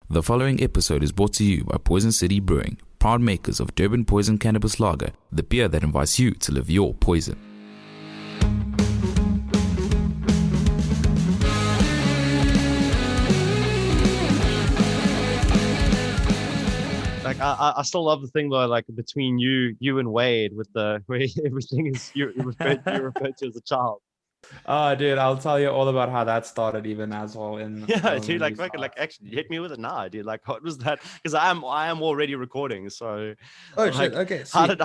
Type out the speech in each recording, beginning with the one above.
The following episode is brought to you by Poison City Brewing, proud makers of Durban Poison Cannabis Lager, the beer that invites you to live your poison. Like I still love the thing though, like between you and Wade, with the where everything is you referred to as a child. Oh, dude, I'll tell you all about how that started, even as well. Yeah, dude, like actually hit me with it now, dude. Like, what was that? Because I am already recording. So, Oh like, shit, okay. how did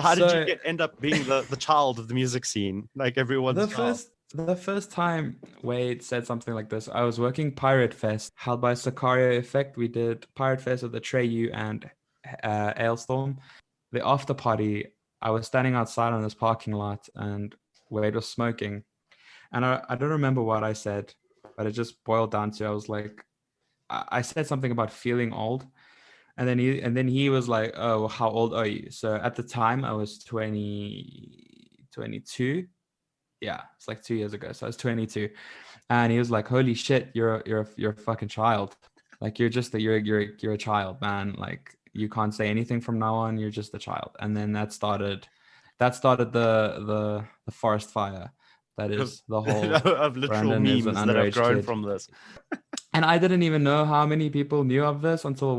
you end up being the child of the music scene? Like everyone's the first time Wade said something like this, I was working Pirate Fest held by Sicario Effect. We did Pirate Fest with the Treyu and Ailstorm. The after party, I was standing outside on this parking lot and Wade was smoking. And I don't remember what I said, but it just boiled down to, I was like, I said something about feeling old. And then he was like, oh, how old are you? So at the time I was 22. Yeah, it's like 2 years ago. So I was 22. And he was like, holy shit, you're a fucking child. Like you're a child, man. Like you can't say anything from now on. You're just a child. And then that started the forest fire. That is the whole of literal memes that have grown from this. And I didn't even know how many people knew of this until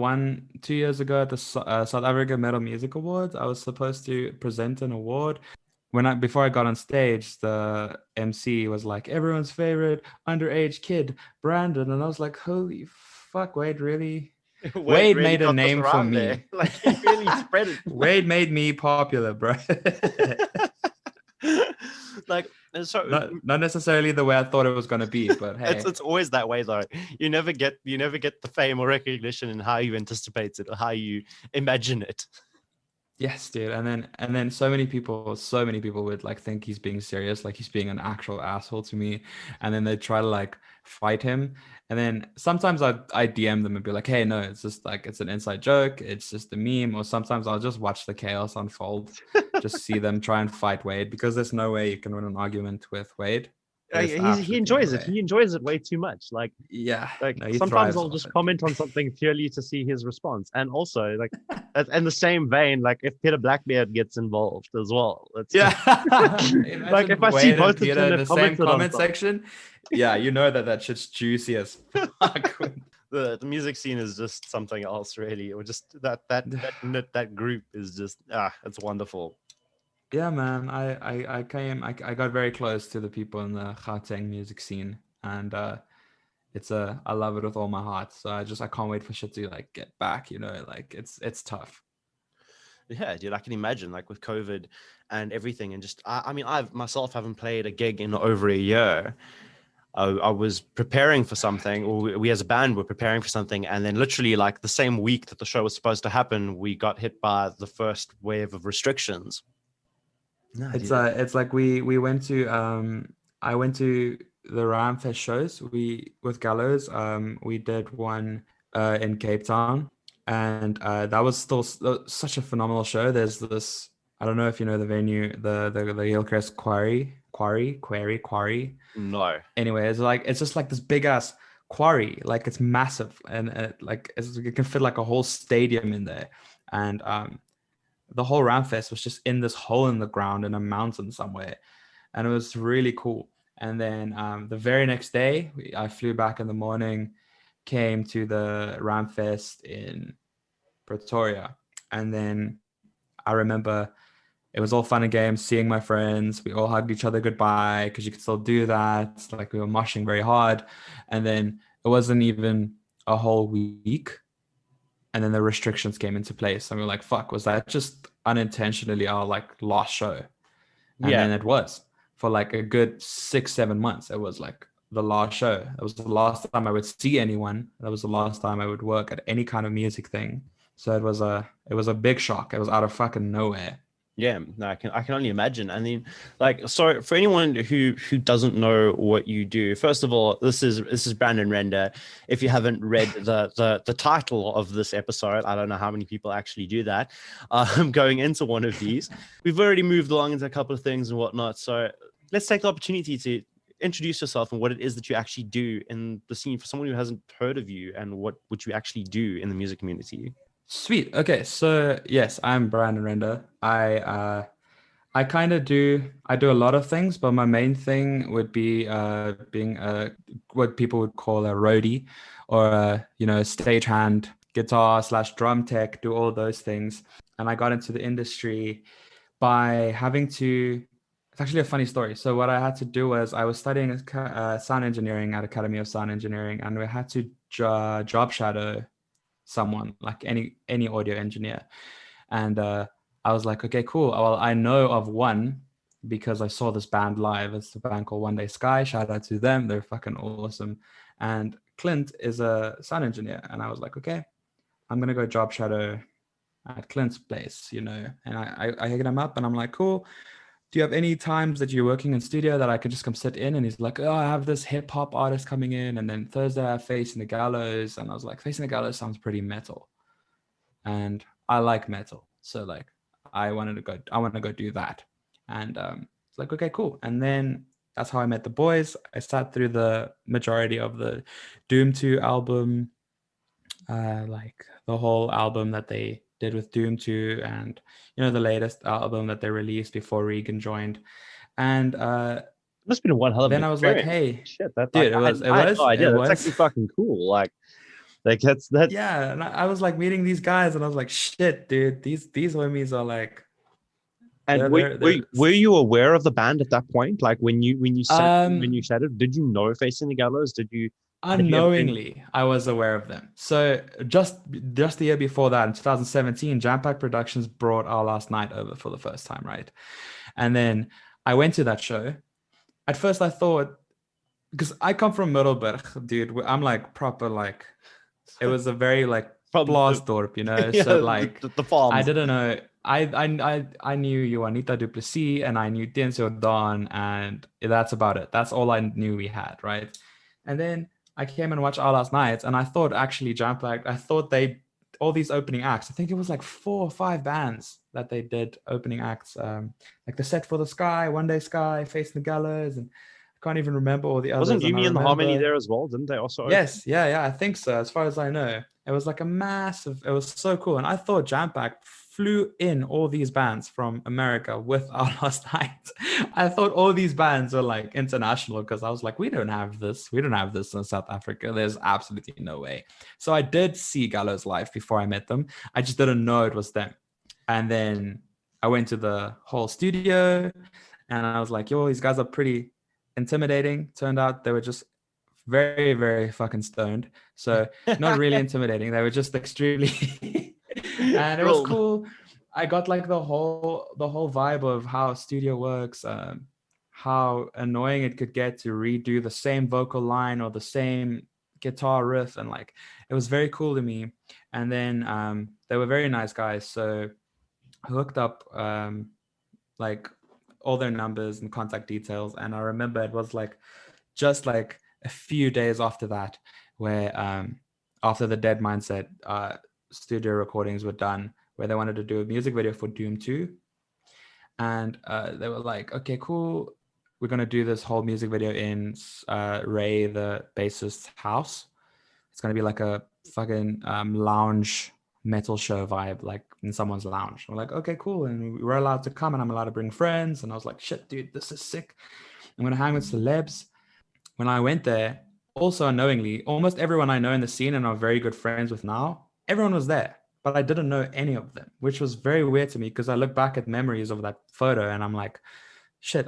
2 years ago at the South Africa Metal Music Awards. I was supposed to present an award. Before I got on stage, the MC was like, everyone's favorite underage kid, Brandon. And I was like, holy fuck, Wade, really? Wade really made a name for me. There. Like, he really spread it. Wade made me popular, bro. Like, so not necessarily the way I thought it was going to be, but hey, it's always that way though. You never get the fame or recognition in how you anticipate it or how you imagine it. Yes, dude. And then so many people would like think he's being serious, like he's being an actual asshole to me, and then they try to like fight him. And then sometimes I DM them and be like, hey, no, it's just like, it's an inside joke, it's just a meme. Or sometimes I'll just watch the chaos unfold, just see them try and fight Wade, because there's no way you can win an argument with Wade. He enjoys it. He enjoys it way too much. Like, yeah, like sometimes I'll just comment on something purely to see his response. And also, like, in the same vein, like if Peter Blackbeard gets involved as well, yeah. Like if I see both of them in the same comment section, yeah, you know that shit's juicy as fuck. The music scene is just something else, really. Or just that group is just it's wonderful. Yeah, man. I got very close to the people in the Gauteng music scene, and I love it with all my heart. So I can't wait for shit to like get back. You know, like it's tough. Yeah, dude, I can imagine, like with COVID and everything, and just I mean, I myself haven't played a gig in over a year. I was preparing for something, or we as a band were preparing for something, and then literally like the same week that the show was supposed to happen, we got hit by the first wave of restrictions. No, it's like we went to I went to the Ramfest shows with Gallows. We did one in Cape Town, and that was still such a phenomenal show. There's this, I don't know if you know the venue, the Hillcrest Quarry. No. Anyway, it's just like this big ass quarry, like it's massive, and it can fit like a whole stadium in there, and the whole Ramfest was just in this hole in the ground in a mountain somewhere, and it was really cool. And then the very next day, I flew back in the morning, came to the Ramfest in Pretoria, and then I remember it was all fun and games, seeing my friends. We all hugged each other goodbye, because you could still do that. Like we were moshing very hard, and then it wasn't even a whole week, and then the restrictions came into place, and we were like, fuck, was that just unintentionally our like last show? And then it was for like a good 6-7 months. It was like the last show. It was the last time I would see anyone. That was the last time I would work at any kind of music thing. So it was a big shock. It was out of fucking nowhere. Yeah, no, I can only imagine. I mean, like, so for anyone who doesn't know what you do, first of all, this is Brandon Render. If you haven't read the title of this episode, I don't know how many people actually do that. Going into one of these, we've already moved along into a couple of things and whatnot. So let's take the opportunity to introduce yourself and what it is that you actually do in the scene for someone who hasn't heard of you, and what you actually do in the music community. Sweet. Okay, so yes, I'm Brandon Render. I kind of do a lot of things, but my main thing would be being what people would call a roadie, or stagehand, guitar / drum tech, do all those things. And I got into the industry by having to. It's actually a funny story. So what I had to do was I was studying sound engineering at Academy of Sound Engineering, and we had to job shadow someone, like any audio engineer. And I was like, okay, cool. Well, I know of one because I saw this band live. It's a band called One Day Sky. Shout out to them. They're fucking awesome. And Clint is a sound engineer. And I was like, okay, I'm going to go job shadow at Clint's place, And I hit him up and I'm like, cool. Do you have any times that you're working in studio that I could just come sit in? And he's like, oh, I have this hip hop artist coming in. And then Thursday I have Facing the Gallows. And I was like, Facing the Gallows sounds pretty metal. And I like metal. So like, I want to go do that. And it's like, okay, cool. And then that's how I met the boys. I sat through the majority of the Doom 2 album, like the whole album that they did with Doom 2, and the latest album that they released before Regan joined. And It must have been one hell of an then I was like, experience. hey, Shit, that dude, I had no idea. That's actually fucking cool. Like that's yeah. And I was like meeting these guys, and I was like, shit, dude, these homies are like. And were you aware of the band at that point? Like when you shadowed, did you know Facing the Gallows? Did you unknowingly? I was aware of them. So just the year before that, in 2017, Jam Pack Productions brought Our Last Night over for the first time, right? And then I went to that show. At first, I thought, because I come from Middelburg, dude. I'm like proper like. It was a very like Blaasdorp, yeah, so like the farms. I didn't know. I knew Juanita Duplessis and I knew Tiencio Don, and that's about it. That's all I knew we had, right? And then I came and watched Our Last Night, and I thought actually Jam Pack. I thought all these opening acts. I think it was like 4 or 5 bands that they did opening acts, like the Set for the Sky, One Day Sky, Facing the Gallows, and I can't even remember all the others. Wasn't Yumi and the Harmony there as well? Didn't they also? Yes, yeah, I think so. As far as I know, it was like it was so cool. And I thought Jam Pack flew in all these bands from America with Our Last Night. I thought all these bands were like international, because I was like, we don't have this in South Africa. There's absolutely no way. So I did see Gallows live before I met them. I just didn't know it was them. And then I went to the whole studio and I was like, yo, these guys are pretty intimidating. Turned out they were just very, very fucking stoned. So not really intimidating. They were just extremely and it was cool. I got like the whole vibe of how studio works, how annoying it could get to redo the same vocal line or the same guitar riff, and like it was very cool to me. And then they were very nice guys, so I hooked up like all their numbers and contact details. And I remember it was like just like a few days after that, where after the Dead Mindset studio recordings were done, where they wanted to do a music video for Doom 2. And they were like, okay, cool. We're going to do this whole music video in Ray, the bassist's house. It's going to be like a fucking lounge metal show vibe, like in someone's lounge. I'm like, okay, cool. And we were allowed to come and I'm allowed to bring friends. And I was like, shit, dude, this is sick. I'm going to hang with celebs. When I went there, also unknowingly, almost everyone I know in the scene and are very good friends with now, everyone was there, but I didn't know any of them, which was very weird to me, because I look back at memories of that photo and I'm like, shit,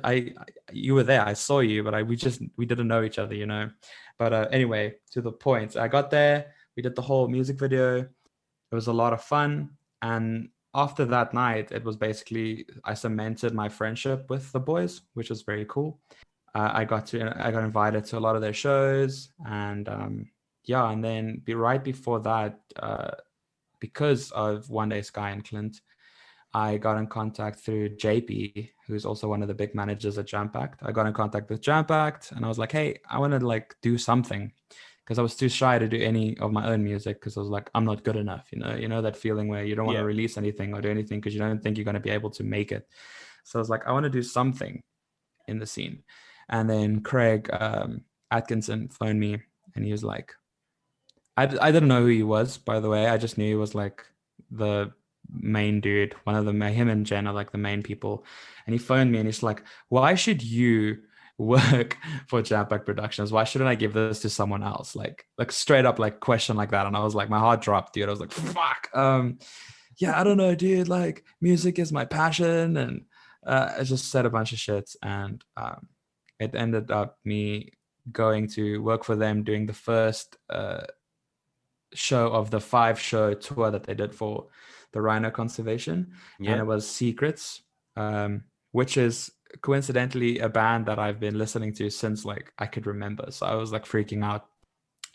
you were there, I saw you, but we didn't know each other, But anyway, to the point, I got there, we did the whole music video. It was a lot of fun. And after that night, it was basically, I cemented my friendship with the boys, which was very cool. I got invited to a lot of their shows, and and then right before that, because of One Day Sky and Clint, I got in contact through JP, who's also one of the big managers at Jam Pact. I got in contact with Jam Pact, and I was like, hey, I want to like do something, because I was too shy to do any of my own music, because I was like, I'm not good enough, you know that feeling where you don't want to release anything or do anything because you don't think you're going to be able to make it. So I was like, I want to do something in the scene. And then Craig Atkinson phoned me, and he was like, I didn't know who he was, by the way. I just knew he was like the main dude, one of the him and Jen are like the main people. And he phoned me and he's like, why should you work for Jampack Productions? Why shouldn't I give this to someone else? Like straight up like question like that. And I was like, my heart dropped, dude. I was like, fuck. Yeah, I don't know, dude. Like music is my passion. And I just said a bunch of shit. And it ended up me going to work for them, doing the first show of the 5-show tour that they did for the rhino conservation. And it was Secrets, which is coincidentally a band that I've been listening to since like I could remember. So I was like freaking out.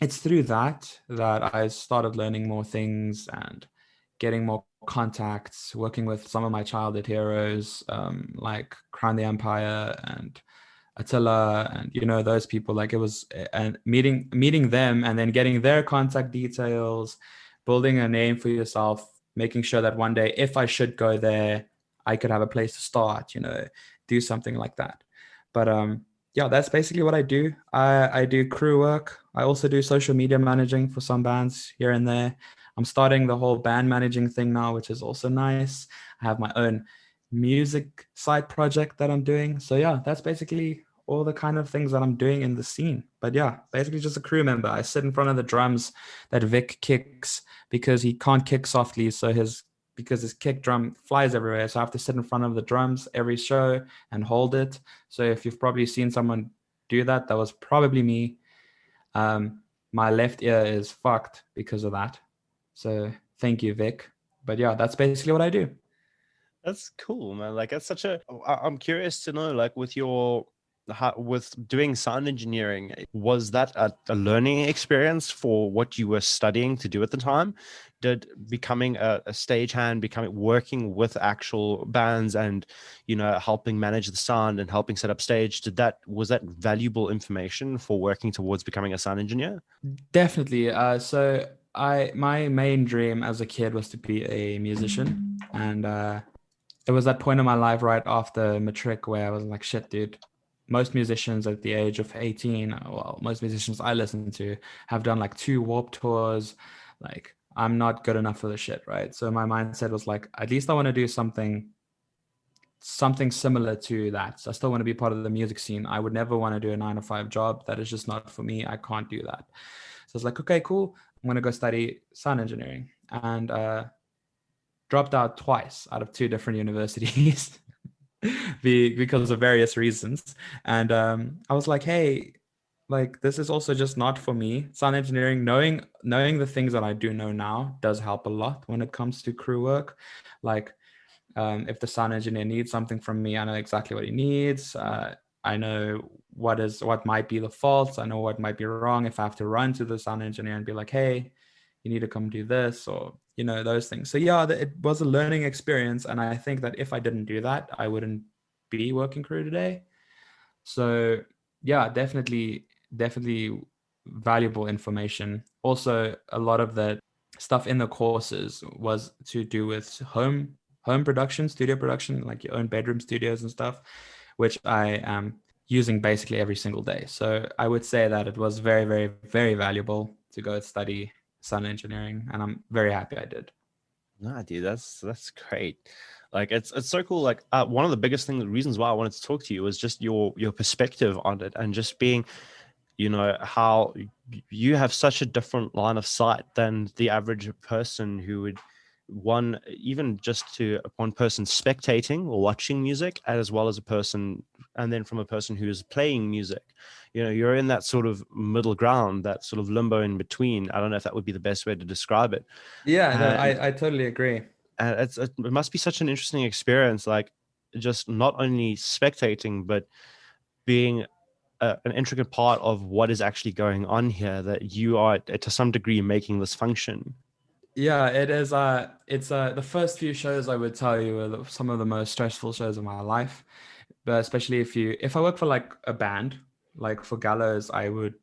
It's through that I started learning more things and getting more contacts, working with some of my childhood heroes, like Crown the Empire and Attila, and you know, those people. Like it was, and meeting them and then getting their contact details, building a name for yourself, making sure that one day if I should go there, I could have a place to start, you know, do something like that. But yeah, that's basically what I do. I do crew work. I also do social media managing for some bands here and there. I'm starting the whole band managing thing now, which is also nice. I have my own music side project that I'm doing. So yeah, that's basically all the kind of things that I'm doing in the scene. But yeah, basically just a crew member. I sit in front of the drums that Vic kicks because he can't kick softly. So because his kick drum flies everywhere. So I have to sit in front of the drums every show and hold it. So if you've probably seen someone do that, that was probably me. My left ear is fucked because of that. So thank you, Vic. But yeah, that's basically what I do. That's cool, man. Like that's such a. I'm curious to know, like, with doing sound engineering, was that a learning experience for what you were studying to do at the time? Did becoming a stagehand, working with actual bands, and you know, helping manage the sound and helping set up stage, was that valuable information for working towards becoming a sound engineer? Definitely. So my main dream as a kid was to be a musician, and it was that point in my life right after matric where I was like, shit, dude. Most musicians at the age of 18, well, most musicians I listen to have done like 2 Warped tours. Like, I'm not good enough for the shit, right? So my mindset was like, at least I want to do something similar to that. So I still want to be part of the music scene. I would never want to do a 9 to 5 job. That is just not for me. I can't do that. So I was like, okay, cool. I'm going to go study sound engineering, and dropped out twice out of 2 different universities because of various reasons. And I was like, hey, like this is also just not for me. Sound engineering, knowing the things that I do know now does help a lot when it comes to crew work. Like if the sound engineer needs something from me, I know exactly what he needs. I know what might be the faults. I know what might be wrong. If I have to run to the sound engineer and be like, hey, you need to come do this, or you know, those things. So yeah, it was a learning experience, and I think that if I didn't do that, I wouldn't be working crew today. So yeah, definitely valuable information. Also, a lot of the stuff in the courses was to do with home production, studio production, like your own bedroom studios and stuff, which I am using basically every single day. So I would say that it was very, very, very valuable to go study sound engineering, and I'm very happy I did. Nah, dude, that's great. Like it's so cool. Like one of the biggest reasons why I wanted to talk to you was just your perspective on it, and just being, you know, how you have such a different line of sight than the average person who would even just to one person spectating or watching music, as well as a person, and then from a person who is playing music. You know, you're in that sort of middle ground, that sort of limbo in between. I don't know if that would be the best way to describe it. Yeah, no, I totally agree. And it must be such an interesting experience, like just not only spectating, but being an intricate part of what is actually going on here, that you are to some degree making this function. Yeah, it is. It's the first few shows I would tell you are some of the most stressful shows of my life. But especially if I work for like a band, like for Gallows,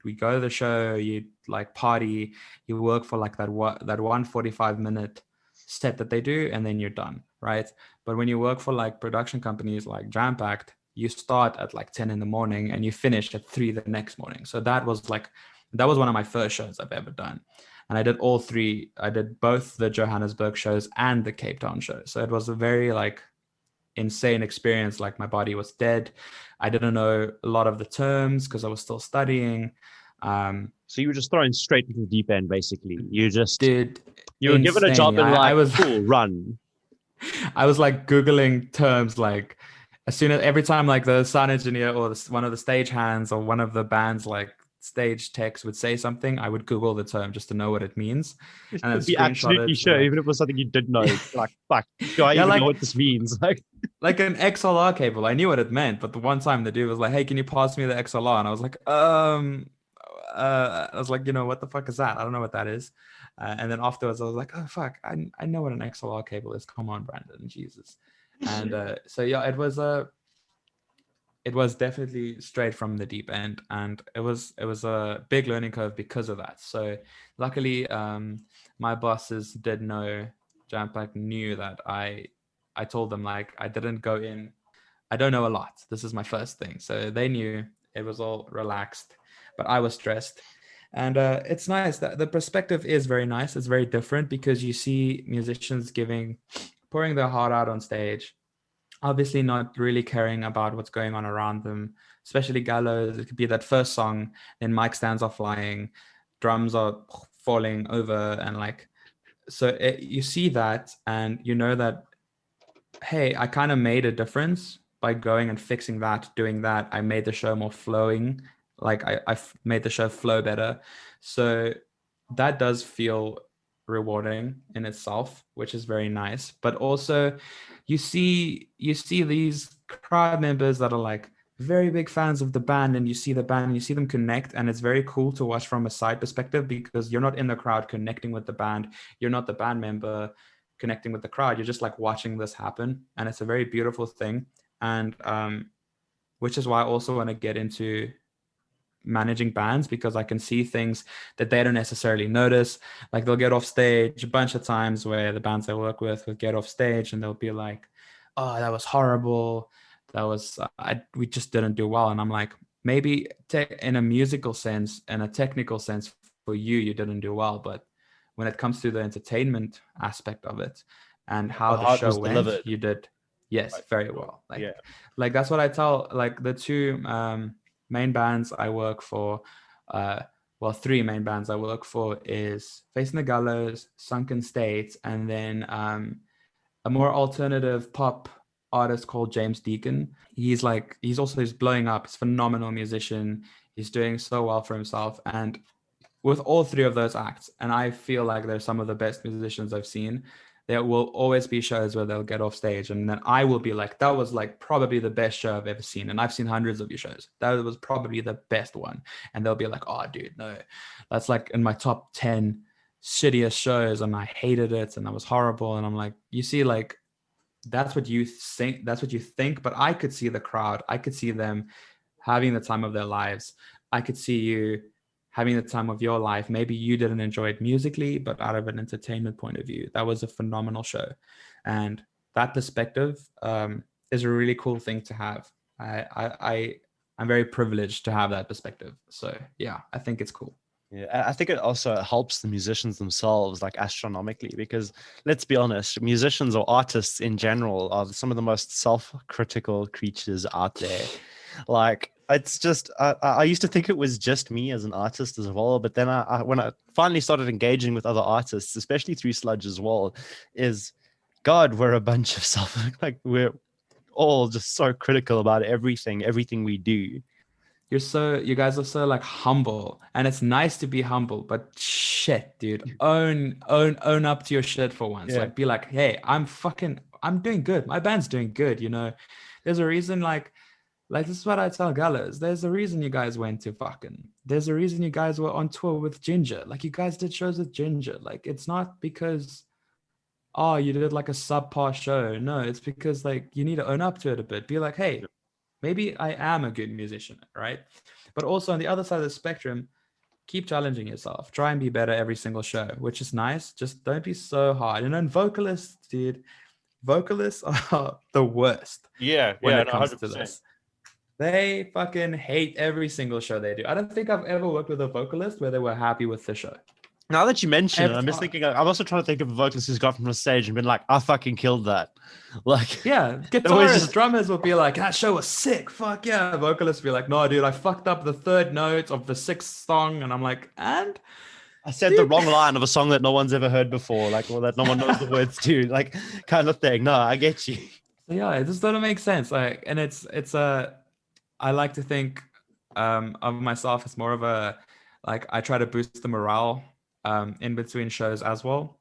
we go to the show, you like party, you work for like that 145-minute set that they do, and then you're done, right? But when you work for like production companies like Jampacked, you start at like 10 in the morning and you finish at 3 the next morning. So that was one of my first shows I've ever done. And I did all three. I did both the Johannesburg shows and the Cape Town show. So it was a very like insane experience. Like my body was dead. I didn't know a lot of the terms because I was still studying. So you were just thrown straight into the deep end, basically. You were given a job insanely. and like, I was cool, run. I was like Googling terms, like every time like the sound engineer or one of the stage hands or one of the band's like stage techs would say something, I would Google the term just to know what it means. And then Be absolutely sure, like, even if it was something you didn't know. Like, fuck, do I even know what this means? Like an XLR cable. I knew what it meant, but the one time the dude was like, "Hey, can you pass me the XLR?" And I was like, I was like, what the fuck is that? I don't know what that is. And then afterwards, I was like, oh fuck, I know what an XLR cable is. Come on, Brandon, Jesus. And so yeah, it was definitely straight from the deep end, and it was a big learning curve because of that. So luckily, my bosses did know, Jampack knew that I told them like I didn't go in. I don't know a lot. This is my first thing, so they knew. It was all relaxed, but I was stressed. And it's nice that the perspective is very nice. It's very different because you see musicians pouring their heart out on stage, obviously not really caring about what's going on around them, especially gallows. It could be that first song, then mic stands are flying, drums are falling over, and like, so you see that and you know that, hey, I kind of made a difference by going and fixing that, doing that. I made the show more flowing. Like I made the show flow better. So that does feel rewarding in itself, which is very nice. But also you see these crowd members that are like very big fans of the band, and you see the band and you see them connect, and it's very cool to watch from a side perspective because you're not in the crowd connecting with the band. You're not the band member connecting with the crowd. You're just like watching this happen, and it's a very beautiful thing. And which is why I also want to get into managing bands, because I can see things that they don't necessarily notice. Like they'll get off stage a bunch of times where the bands I work with will get off stage and they'll be like, oh, that was horrible. That was, we just didn't do well. And I'm like, maybe in a musical sense and a technical sense for you didn't do well. But when it comes to the entertainment aspect of it and how the show went, delivered. You did, yes, very well. Like, yeah. Like that's what I tell, like the two main bands I work for, three main bands I work for is Facing the Gallows, Sunken States, and then a more alternative pop artist called James Deacon. He's blowing up. He's a phenomenal musician. He's doing so well for himself. And with all three of those acts, and I feel like they're some of the best musicians I've seen, there will always be shows where they'll get off stage and then I will be like, that was like probably the best show I've ever seen. And I've seen hundreds of your shows. That was probably the best one. And they'll be like, oh dude, no, that's like in my top 10 shittiest shows and I hated it and that was horrible. And I'm like, you see, like, that's what you think, but I could see the crowd. I could see them having the time of their lives. I could see you having the time of your life. Maybe you didn't enjoy it musically, but out of an entertainment point of view, that was a phenomenal show. And that perspective is a really cool thing to have. I'm very privileged to have that perspective. So yeah, I think it's cool. Yeah, I think it also helps the musicians themselves like astronomically, because let's be honest, musicians or artists in general are some of the most self-critical creatures out there. Like, it's just, I used to think it was just me as an artist as well. But then when I finally started engaging with other artists, especially through Sludge as well, is God, we're a bunch of like we're all just so critical about everything we do. You guys are so like humble, and it's nice to be humble, but shit, dude, own up to your shit for once. Yeah. Like be like, hey, I'm doing good. My band's doing good. You know, there's a reason like this is what I tell Gallows. There's a reason you guys went to fucking. There's a reason you guys were on tour with Ginger. Like you guys did shows with Ginger. Like it's not because, oh, you did like a subpar show. No, it's because like you need to own up to it a bit. Be like, hey, maybe I am a good musician, right? But also on the other side of the spectrum, keep challenging yourself. Try and be better every single show, which is nice. Just don't be so hard. And then vocalists, dude, vocalists are the worst. Yeah, when it comes to this. They fucking hate every single show they do. I don't think I've ever worked with a vocalist where they were happy with the show. Now that you mention it, Every I'm just time. thinking. I'm also trying to think of a vocalist who's got from the stage and been like, "I fucking killed that." Like, Yeah, they always guitarists, just. drummers will be like, that show was sick. Fuck yeah. Vocalists will be like, no, dude, I fucked up the third note of the sixth song. And I'm like, and I said the dude. wrong line of a song that no one's ever heard before, like, or that no one knows the words to, like, kind of thing. No, I get you. Yeah, it just doesn't make sense. Like, and it's a I like to think of myself as more of a like I try to boost the morale in between shows as well,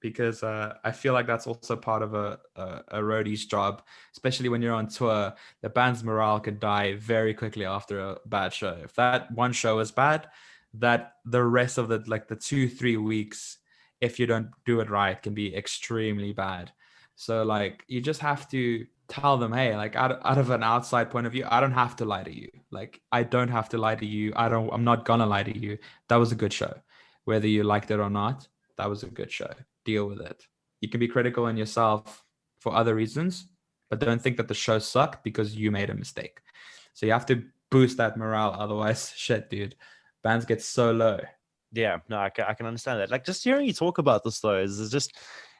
because I feel like that's also part of a roadie's job, especially when you're on tour. The band's morale could die very quickly after a bad show. If that one show is bad, that the rest of the like the 2-3 weeks, if you don't do it right, can be extremely bad. So like you just have to tell them, hey, like out of an outside point of view, I don't have to lie to you. Like I don't have to lie to you. I'm not gonna lie to you. That was a good show. Whether you liked it or not, that was a good show. Deal with it. You can be critical in yourself for other reasons, but don't think that the show sucked because you made a mistake. So you have to boost that morale. Otherwise, shit, dude, bands get so low. Yeah, no, I can understand that. Like, just hearing you talk about this though is just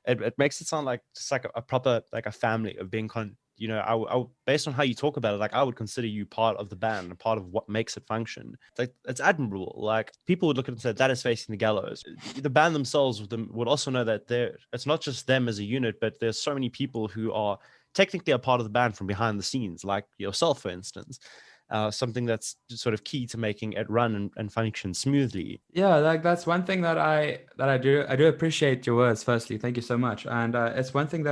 it makes it sound like just like a proper like a family of being I based on how you talk about it, like I would consider you part of the band and part of what makes it function. Like it's admirable. Like people would look at it and say that is facing the gallows. The band themselves would also know that it's not just them as a unit, but there's so many people who are technically a part of the band from behind the scenes, like yourself, for instance. Something that's sort of key to making it run and function smoothly. Yeah, like that's one thing that I do appreciate your words. Firstly, thank you so much. And it's one thing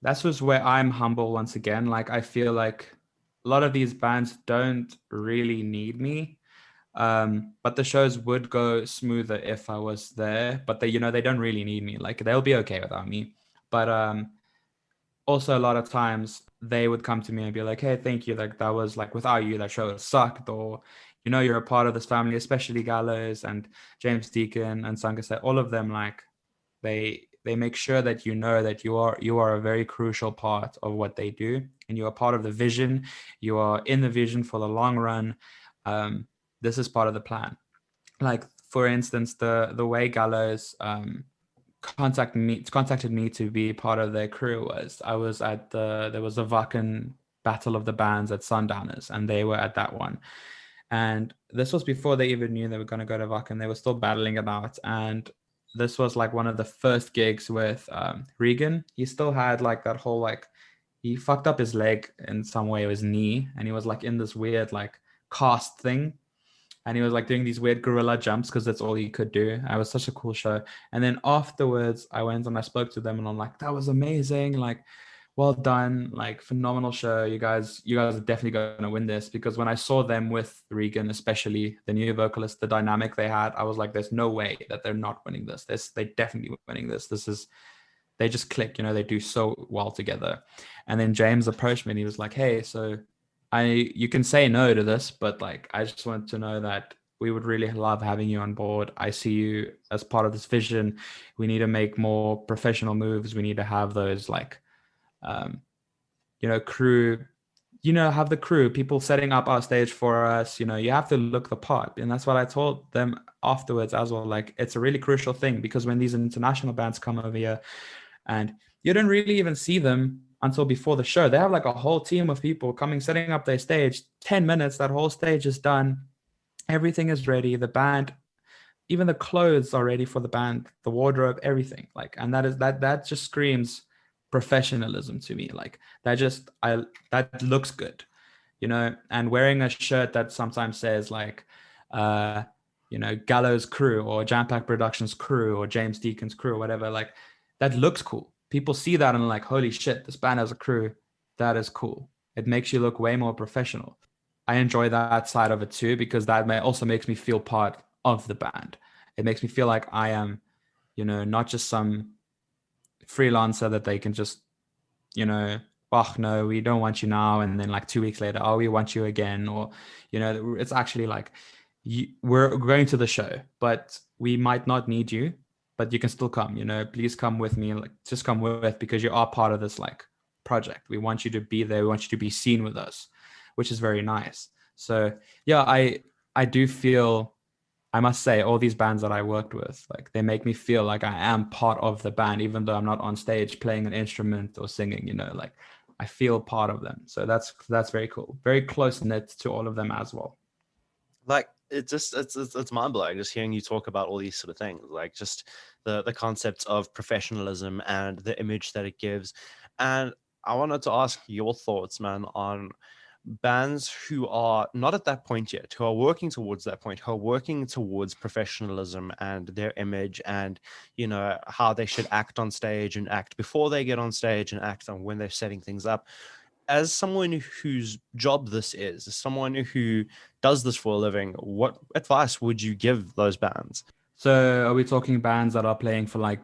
that's just where I'm humble once again. Like I feel like a lot of these bands don't really need me, but the shows would go smoother if I was there. But they don't really need me. Like they'll be okay without me. But also a lot of times they would come to me and be like, hey, thank you, like that was like without you that show sucked, or you're a part of this family, especially Gallows and James Deacon and Sankaset, all of them, like they make sure that that you are a very crucial part of what they do, and you are part of the vision. You are in the vision for the long run. This is part of the plan. Like for instance, the way Gallows contacted me to be part of their crew was I was at there was a Wacken Battle of the Bands at Sundowners, and they were at that one. And this was before they even knew they were going to go to Wacken. They were still battling it out. And this was like one of the first gigs with Regan. He still had like that whole like he fucked up his leg in some way, his knee, and he was like in this weird like cast thing, and he was like doing these weird gorilla jumps because that's all he could do. And it was such a cool show. And then afterwards I went and I spoke to them, and I'm like, that was amazing, like well done, like phenomenal show. You guys are definitely going to win this. Because when I saw them with Regan, especially the new vocalist, the dynamic they had, I was like, there's no way that they're not winning this. They definitely winning this. They just click, they do so well together. And then James approached me and he was like, hey, so you can say no to this, but like I just want to know that we would really love having you on board. I see you as part of this vision. We need to make more professional moves. We need to have those like crew, have the crew, people setting up our stage for us. You have to look the part. And that's what I told them afterwards as well. Like it's a really crucial thing, because when these international bands come over here and you don't really even see them until before the show, they have like a whole team of people coming, setting up their stage. 10 minutes, that whole stage is done. Everything is ready. The band, even the clothes are ready for the band, the wardrobe, everything. Like, and that just screams professionalism to me. Like that looks good, and wearing a shirt that sometimes says like, Gallows crew or Jam Pack Productions crew or James Deacon's crew or whatever, like that looks cool. People see that and like, holy shit, this band has a crew. That is cool. It makes you look way more professional. I enjoy that side of it too, because that also makes me feel part of the band. It makes me feel like I am, not just some freelancer that they can just, oh no, we don't want you now, and then like 2 weeks later, oh, we want you again. Or it's actually like, we're going to the show, but we might not need you, but you can still come. Please come with me, like just come with, because you are part of this like project. We want you to be there. We want you to be seen with us. which is very nice. So yeah, I do feel, I must say, all these bands that I worked with, like they make me feel like I am part of the band, even though I'm not on stage playing an instrument or singing, you know, like I feel part of them. So that's very cool. Very close knit to all of them as well. Like it's mind blowing just hearing you talk about all these sort of things, like just the concepts of professionalism and the image that it gives. And I wanted to ask your thoughts, man, on bands who are not at that point yet, who are working towards that point, who are working towards professionalism and their image, and you know how they should act on stage and act before they get on stage and act on when they're setting things up. As someone whose job this is, as someone who does this for a living, what advice would you give those bands? So are we talking bands that are playing for like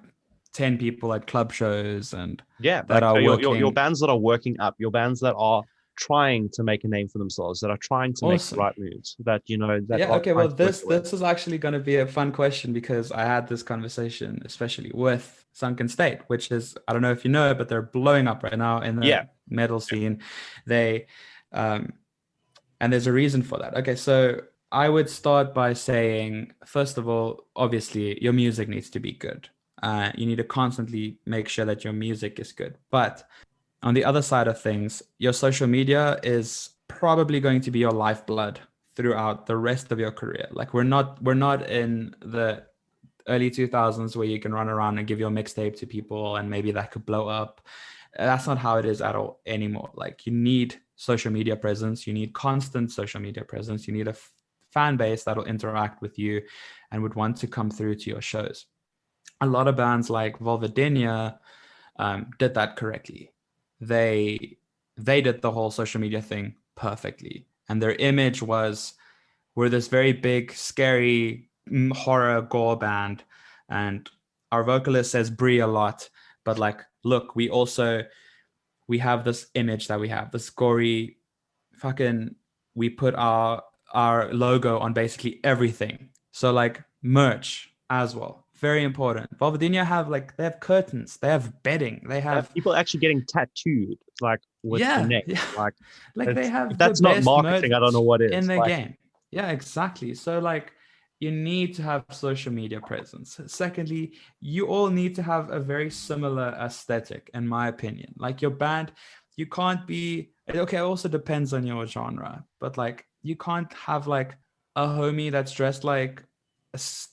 10 people at club shows and Yeah, that like are so your working? bands that are working up, your bands that are trying to make a name for themselves, that are trying to make the Awesome. right moves, that you know that Yeah, are okay. trying Well, to work this their way. this is actually going to be a fun question because I had this conversation, especially with Sunken State, which is, I don't know if you know, but they're blowing up right now in Yeah, the metal scene. They, um, and there's a reason for that. Okay, so I would start by saying, first of all, obviously, your music needs to be good. You need to constantly make sure that your music is good. But on the other side of things, your social media is probably going to be your lifeblood throughout the rest of your career. Like we're not in the early 2000s where you can run around and give your mixtape to people and maybe that could blow up. That's not how it is at all anymore. Like you need social media presence, you need constant social media presence, you need a fan base that'll interact with you and would want to come through to your shows. A lot of bands like Volvadinia did that correctly. They did the whole social media thing perfectly, and their image were this very big, scary horror gore band. And our vocalist says "Brie" a lot, but like, look, we have this image that we have this gory, fucking. We put our logo on basically everything. So like merch as well, very important. Volvadinia have like they have curtains, they have bedding, they they have have people actually getting tattooed like with the yeah, name. yeah. Like Like they it's, if have the that's not best marketing, I don't know merch what in is. the Like game. Yeah, exactly. So like you need to have social media presence. Secondly, you all need to have a very similar aesthetic, in my opinion. Like your band, you can't be okay, it also depends on your genre, but like you can't have like a homie that's dressed like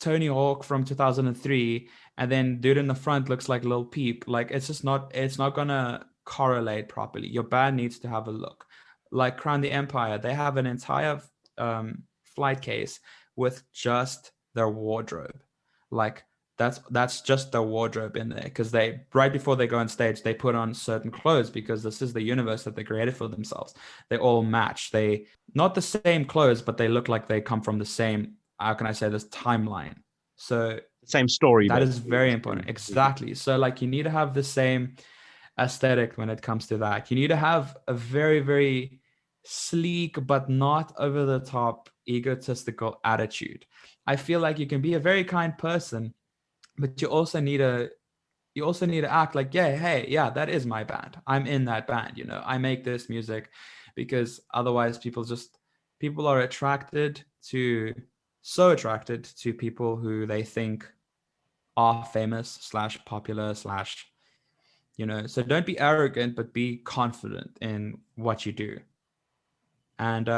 Tony Hawk from 2003 and then dude in the front looks like Lil Peep. Like it's not gonna correlate properly. Your band needs to have a look. Like Crown the Empire, they have an entire flight case with just their wardrobe. Like that's just their wardrobe in there because they right before they go on stage they put on certain clothes because this is the universe that they created for themselves. They all match. They not the same clothes, but they look like they come from the same, how can I say this, timeline. So same story, that is basically. very important. Exactly. So like you need to have the same aesthetic when it comes to that. You need to have a very, very sleek but not over the top egotistical attitude. I feel like you can be a very kind person, but you also need to act like, yeah, hey, yeah, that is my band. I'm in that band, I make this music because otherwise people are attracted to people who they think are famous slash popular slash, so don't be arrogant, but be confident in what you do. And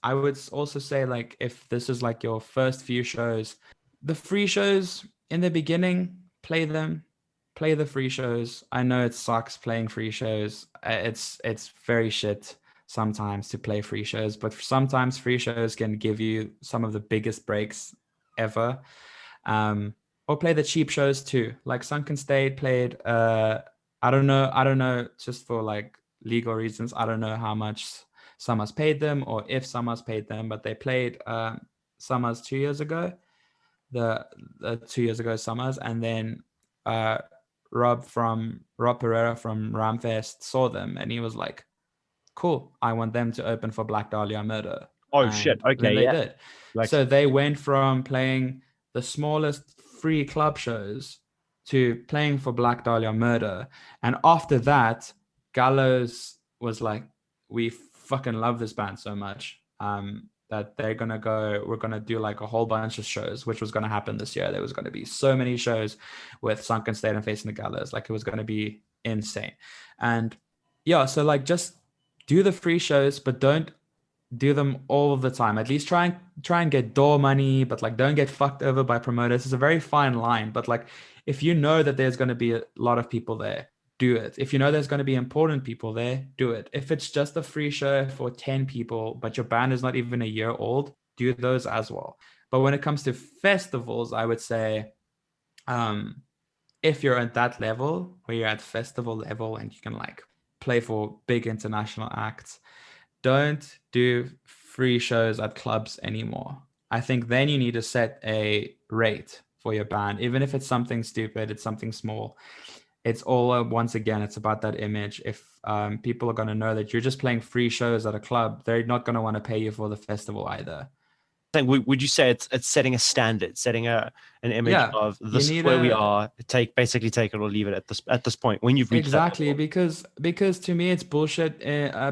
I would also say, like, if this is like your first few shows, the free shows in the beginning, play the free shows. I know it sucks playing free shows. It's very shit sometimes to play free shows, but sometimes free shows can give you some of the biggest breaks ever. Or play the cheap shows too. Like Sunken State played. I don't know, just for like legal reasons. I don't know how much Summers paid them or if Summers paid them, but they played Summers 2 years ago, the 2 years ago Summers, and then uh, Rob Pereira from Ramfest saw them and he was like, cool, I want them to open for Black Dahlia Murder. Oh shit. And then Okay, they yeah. did. Like So they went from playing the smallest free club shows to playing for Black Dahlia Murder. And after that, Gallows was like, we fucking love this band so much that we're gonna do like a whole bunch of shows, which was gonna happen this year. There was gonna be so many shows with Sunken State and Facing the Gallows. Like it was gonna be insane. And yeah, so like just do the free shows, but don't do them all the time. At least try and get door money, but like don't get fucked over by promoters. It's a very fine line. But like if you know that there's going to be a lot of people there, do it. If you know there's going to be important people there, do it. If it's just a free show for 10 people, but your band is not even a year old, do those as well. But when it comes to festivals, I would say if you're at that level where you're at festival level and you can like play for big international acts, don't do free shows at clubs anymore. I think then you need to set a rate for your band, even if it's something stupid, it's something small. It's all, once again, it's about that image. If people are going to know that you're just playing free shows at a club, they're not going to want to pay you for the festival either. Would you say it's setting a standard, setting an image of this is where we are, take it or leave it at this point when you've reached exactly because to me it's bullshit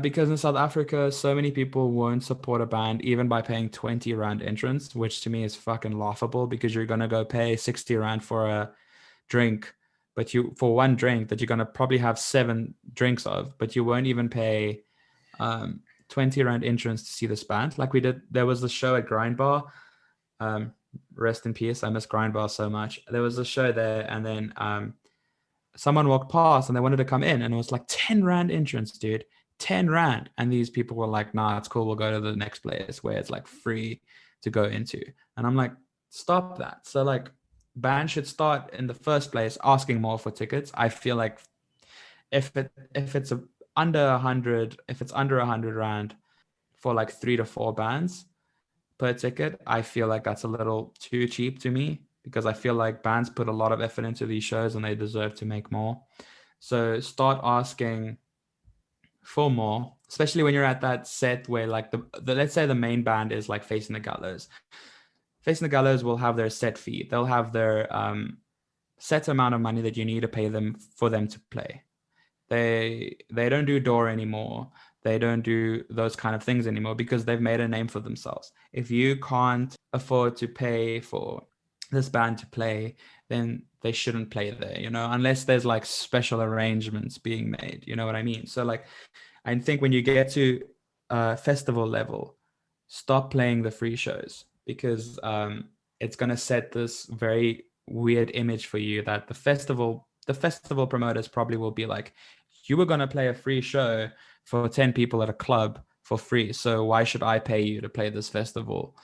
because in South Africa so many people won't support a band even by paying 20 rand entrance, which to me is fucking laughable, because you're gonna go pay 60 rand for a drink, but for one drink that you're gonna probably have 7 drinks of, but you won't even pay 20 rand entrance to see this band. Like we did, there was the show at Grind Bar. Rest in peace. I miss Grind Bar so much. There was a show there, and then someone walked past and they wanted to come in, and it was like 10 rand entrance, dude. 10 rand. And these people were like, nah, it's cool. We'll go to the next place where it's like free to go into. And I'm like, stop that. So like bands should start in the first place asking more for tickets. I feel like if it's under 100, if it's under 100 rand for like 3 to 4 bands per ticket, I feel like that's a little too cheap to me, because I feel like bands put a lot of effort into these shows and they deserve to make more. So start asking for more, especially when you're at that set where like the let's say the main band is like Facing the Gallows. Facing the Gallows will have their set fee. They'll have their set amount of money that you need to pay them for them to play. They don't do door anymore. They don't do those kind of things anymore because they've made a name for themselves. If you can't afford to pay for this band to play, then they shouldn't play there, unless there's like special arrangements being made. You know what I mean? So like, I think when you get to festival level, stop playing the free shows, because it's going to set this very weird image for you that the festival promoters probably will be like, you were going to play a free show for 10 people at a club for free, so why should I pay you to play this festival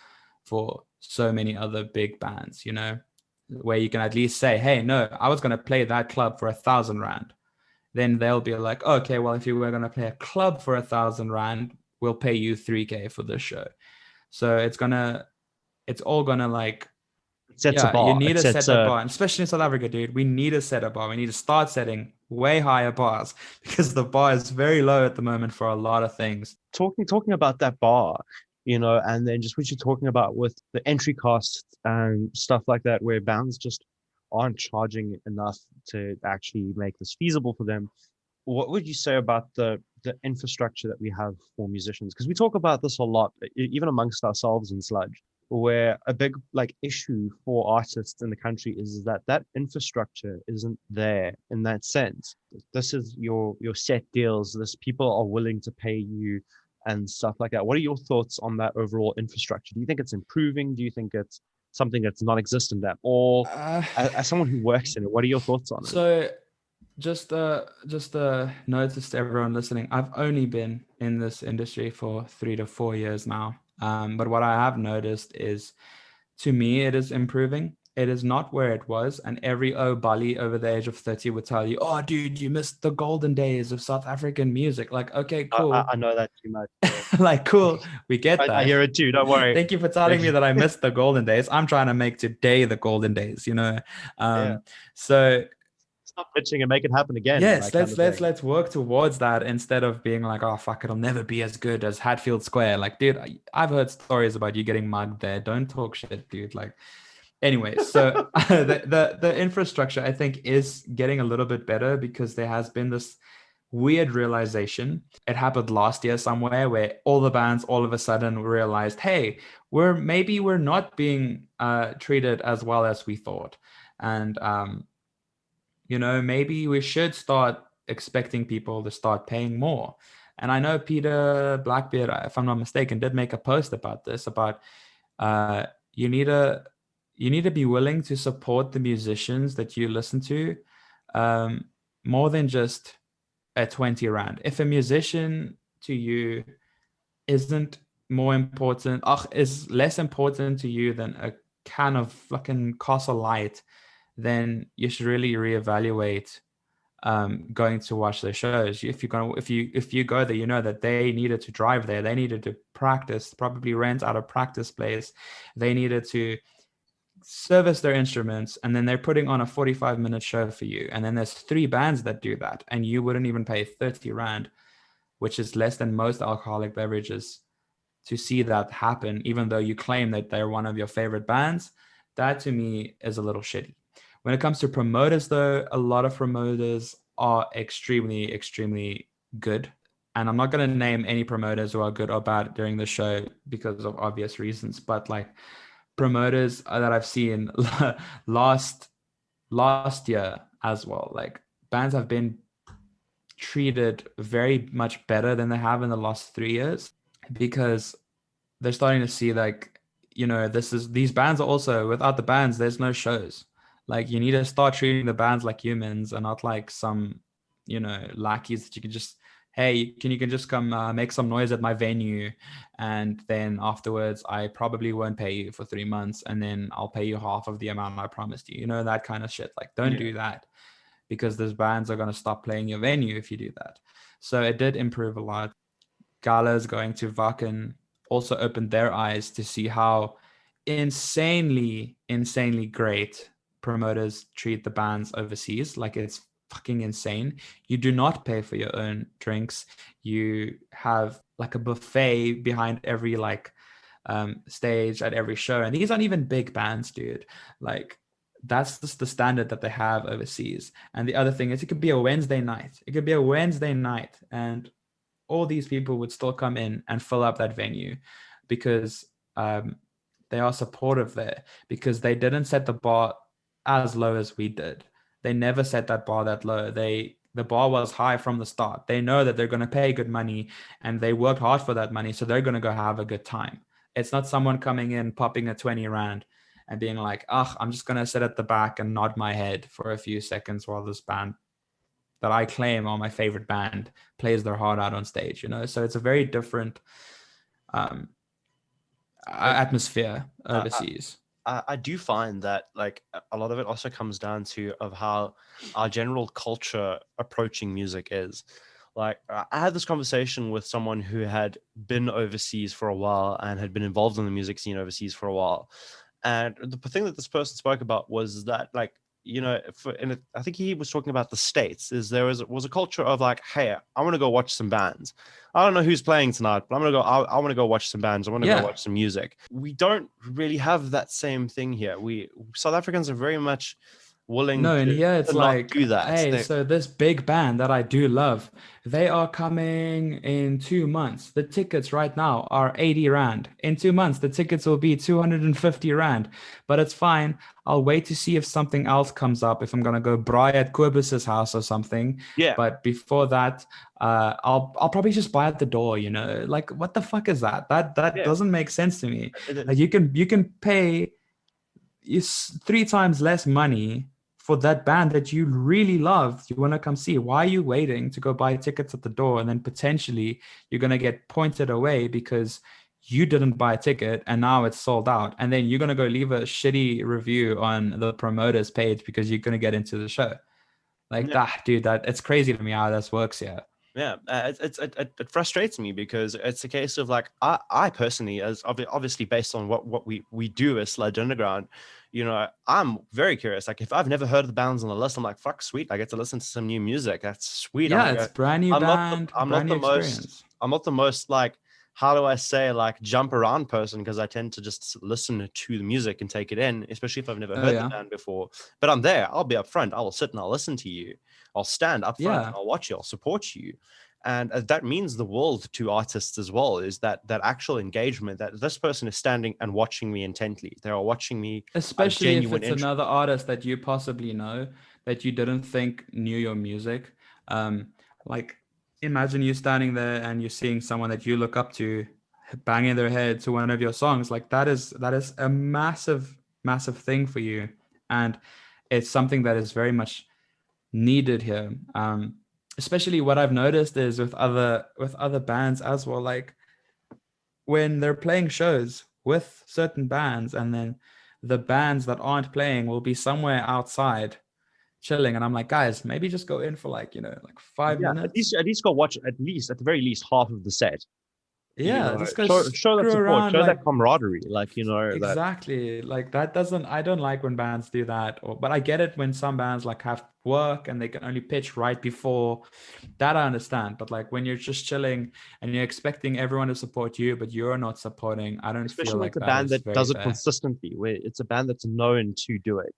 for so many other big bands, where you can at least say, hey, no, I was going to play that club for 1,000 rand. Then they'll be like, okay, well, if you were going to play a club for 1,000 rand, we'll pay you 3K for this show. So it's all gonna like, sets a bar. You need to set a bar, and especially in South Africa, dude. We need to set a bar. We need to start setting way higher bars, because the bar is very low at the moment for a lot of things. Talking about that bar, and then just what you're talking about with the entry costs and stuff like that, where bands just aren't charging enough to actually make this feasible for them. What would you say about the infrastructure that we have for musicians? Because we talk about this a lot, even amongst ourselves in Sludge, where a big like issue for artists in the country is that infrastructure isn't there in that sense. This is your set deals. This people are willing to pay you and stuff like that. What are your thoughts on that overall infrastructure? Do you think it's improving? Do you think it's something that's non-existent at all? As someone who works in it, what are your thoughts on it? So just a notice to everyone listening, I've only been in this industry for 3 to 4 years now. But what I have noticed is, to me, it is improving. It is not where it was. And every Bali over the age of 30 would tell you, oh, dude, you missed the golden days of South African music. Like, okay, cool. I know that too much. Like, cool. We get that. I hear it too. Don't worry. Thank you for telling me that I missed the golden days. I'm trying to make today the golden days, So stop pitching and make it happen again. Yes, let's work towards that, instead of being like, oh fuck, it'll never be as good as Hatfield Square. Like, dude, I've heard stories about you getting mugged there. Don't talk shit, dude. Like, anyway, so the infrastructure, I think, is getting a little bit better, because there has been this weird realization. It happened last year somewhere where all the bands all of a sudden realized, hey, we're not being treated as well as we thought. And maybe we should start expecting people to start paying more. And I know Peter Blackbeard, if I'm not mistaken, did make a post about this, about you need to be willing to support the musicians that you listen to, more than just a 20 rand. If a musician to you isn't more important, is less important to you than a can of fucking Castle Light, then you should really reevaluate going to watch their shows. If you go there, you know that they needed to drive there, they needed to practice, probably rent out a practice place, they needed to service their instruments, and then they're putting on a 45-minute show for you. And then there's 3 bands that do that, and you wouldn't even pay 30 rand, which is less than most alcoholic beverages, to see that happen, even though you claim that they're one of your favorite bands. That to me is a little shitty. When it comes to promoters, though, a lot of promoters are extremely, extremely good. And I'm not going to name any promoters who are good or bad during the show because of obvious reasons. But like promoters that I've seen last year as well, like bands have been treated very much better than they have in the last 3 years, because they're starting to see like, these bands are also, without the bands, there's no shows. Like you need to start treating the bands like humans and not like some, lackeys that you can just, hey, you can just come make some noise at my venue, and then afterwards I probably won't pay you for 3 months, and then I'll pay you half of the amount I promised you. That kind of shit. Like don't do that, because those bands are going to stop playing your venue if you do that. So it did improve a lot. Galas going to Wacken also opened their eyes to see how insanely great promoters treat the bands overseas. Like it's fucking insane. You do not pay for your own drinks. You have like a buffet behind every stage at every show, and these aren't even big bands, dude. Like that's just the standard that they have overseas. And the other thing is, it could be a Wednesday night, and all these people would still come in and fill up that venue, because they are supportive there, because they didn't set the bar as low as we did. They never set that bar that low. The bar was high from the start. They know that they're going to pay good money, and they worked hard for that money, so they're going to go have a good time. It's not someone coming in, popping a 20 rand and being like, I'm just going to sit at the back and nod my head for a few seconds while this band that I claim are my favorite band plays their heart out on stage, So it's a very different atmosphere overseas. I do find that like a lot of it also comes down to of how our general culture approaching music is. Like I had this conversation with someone who had been overseas for a while and had been involved in the music scene overseas for a while. And the thing that this person spoke about was that like, I think he was talking about the States, is there was a culture of like, hey, I want to go watch some bands. I don't know who's playing tonight, but I want to go watch some bands. I want to go watch some music. We don't really have that same thing here. South Africans are very much willing and here it's like, do that. Hey, so this big band that I do love, they are coming in 2 months. The tickets right now are 80 rand. In 2 months, the tickets will be 250 rand. But it's fine. I'll wait to see if something else comes up, if I'm gonna go braai at Kobus's house or something. Yeah. But before that, I'll probably just buy at the door. Like what the fuck is that? That doesn't make sense to me. Like you can pay 3 times less money for that band that you really love, you want to come see. Why are you waiting to go buy tickets at the door, and then potentially you're going to get pointed away because you didn't buy a ticket and now it's sold out, and then you're going to go leave a shitty review on the promoter's page because you're going to get into the show? Like that, dude, it's crazy to me how this works here. Yeah, it frustrates me, because it's a case of like, I personally, as obviously based on what we do as Sludge Underground, I'm very curious. Like if I've never heard of the bands on the list, I'm like, fuck, sweet, I get to listen to some new music. That's sweet. Yeah, it's brand new band, brand new experience. I'm not the most like how do I say, like, jump around person, because I tend to just listen to the music and take it in, especially if I've never heard the band before. But I'm there. I'll be up front. I will sit and I'll listen to you. I'll stand up front and I'll watch you. I'll support you. And that means the world to artists as well, is that actual engagement, that this person is standing and watching me intently. They are watching me. Especially if it's another artist that you possibly know that you didn't think knew your music. Like, imagine you standing there and you're seeing someone that you look up to banging their head to one of your songs. Like, that is a massive thing for you, and it's something that is very much needed here. Especially what I've noticed is with other bands as well, like when they're playing shows with certain bands, and then the bands that aren't playing will be somewhere outside chilling, and I'm like, guys, maybe just go in for like 5 minutes. At least go watch at the very least half of the set. Yeah, just go show that support, around, show that camaraderie, exactly. Like, that doesn't, I don't like when bands do that, but I get it when some bands like have work and they can only pitch right before. That I understand. But like when you're just chilling and you're expecting everyone to support you, but you're not supporting, I don't especially feel like like a band that does it fair. consistently, where it's a band that's known to do it.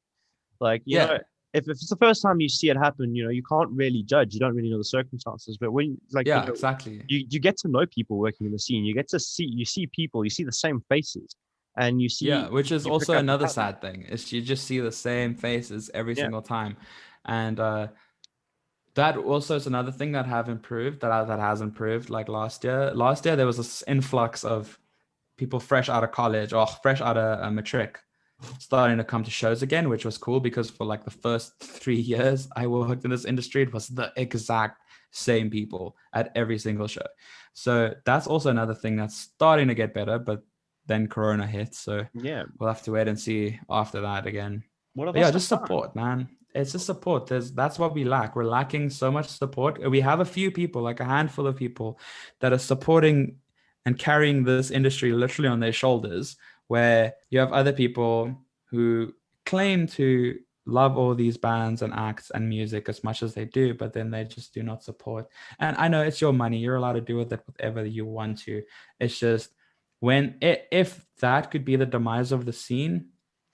Like, you know, if it's the first time you see it happen, you can't really judge. You don't really know the circumstances. But when, like, exactly. You get to know people working in the scene. You get to see people. You see the same faces, and you see. Which is also another sad thing, is you just see the same faces every single time, and that also is another thing that has improved. Like last year there was this influx of people fresh out of college or fresh out of matric starting to come to shows again, which was cool, because for like the first 3 years I worked in this industry, it was the exact same people at every single show. So that's also another thing that's starting to get better, but then Corona hit, so we'll have to wait and see after that again. Just support, man. It's just support. That's what we lack. We're lacking so much support. We have a few people, like a handful of people, that are supporting and carrying this industry literally on their shoulders, where you have other people who claim to love all these bands and acts and music as much as they do, but then they just do not support. And I know it's your money. You're allowed to do with it whatever you want to. It's just if that could be the demise of the scene,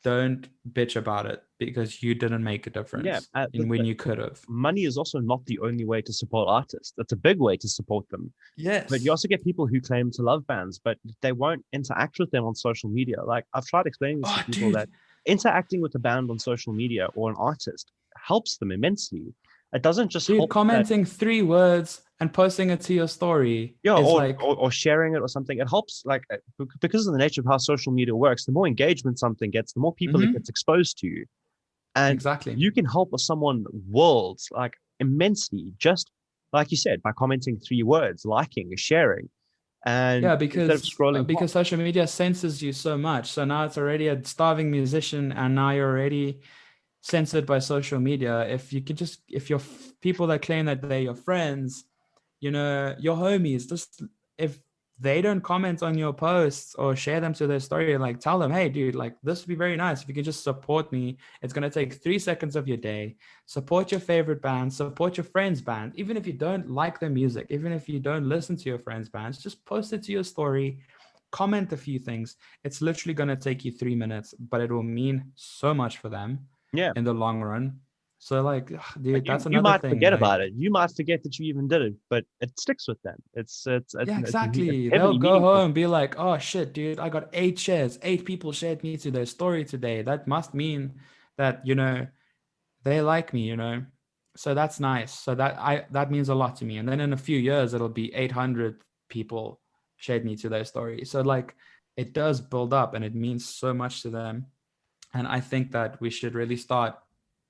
don't bitch about it, because you didn't make a difference when you could have. Money is also not the only way to support artists. That's a big way to support them. Yes. But you also get people who claim to love bands, but they won't interact with them on social media. Like, I've tried explaining this to people, that interacting with a band on social media or an artist helps them immensely. It doesn't just help commenting 3 words and posting it to your story. Or sharing it or something. It helps, like, because of the nature of how social media works, the more engagement something gets, the more people it gets exposed to. And you can help someone worlds, like, immensely, just like you said, by commenting 3 words, liking, sharing. And because social media censors you so much. So now it's already a starving musician, and now you're already censored by social media. If you're people that claim that they're your friends, your homies, just if they don't comment on your posts or share them to their story, like, tell them, hey dude, like, this would be very nice if you can just support me. It's going to take 3 seconds of your day. Support your favorite band, support your friends' band. Even if you don't like their music, even if you don't listen to your friends' bands, just post it to your story, comment a few things. It's literally going to take you 3 minutes, but it will mean so much for them in the long run. So, like, dude, that's another thing. You might forget about it. You might forget that you even did it, but it sticks with them. Exactly. They'll go home and be like, oh shit, dude, I got 8 shares. 8 people shared me to their story today. That must mean that, they like me, So that's nice. So that means a lot to me. And then in a few years, it'll be 800 people shared me to their story. So, like, it does build up, and it means so much to them. And I think that we should really start.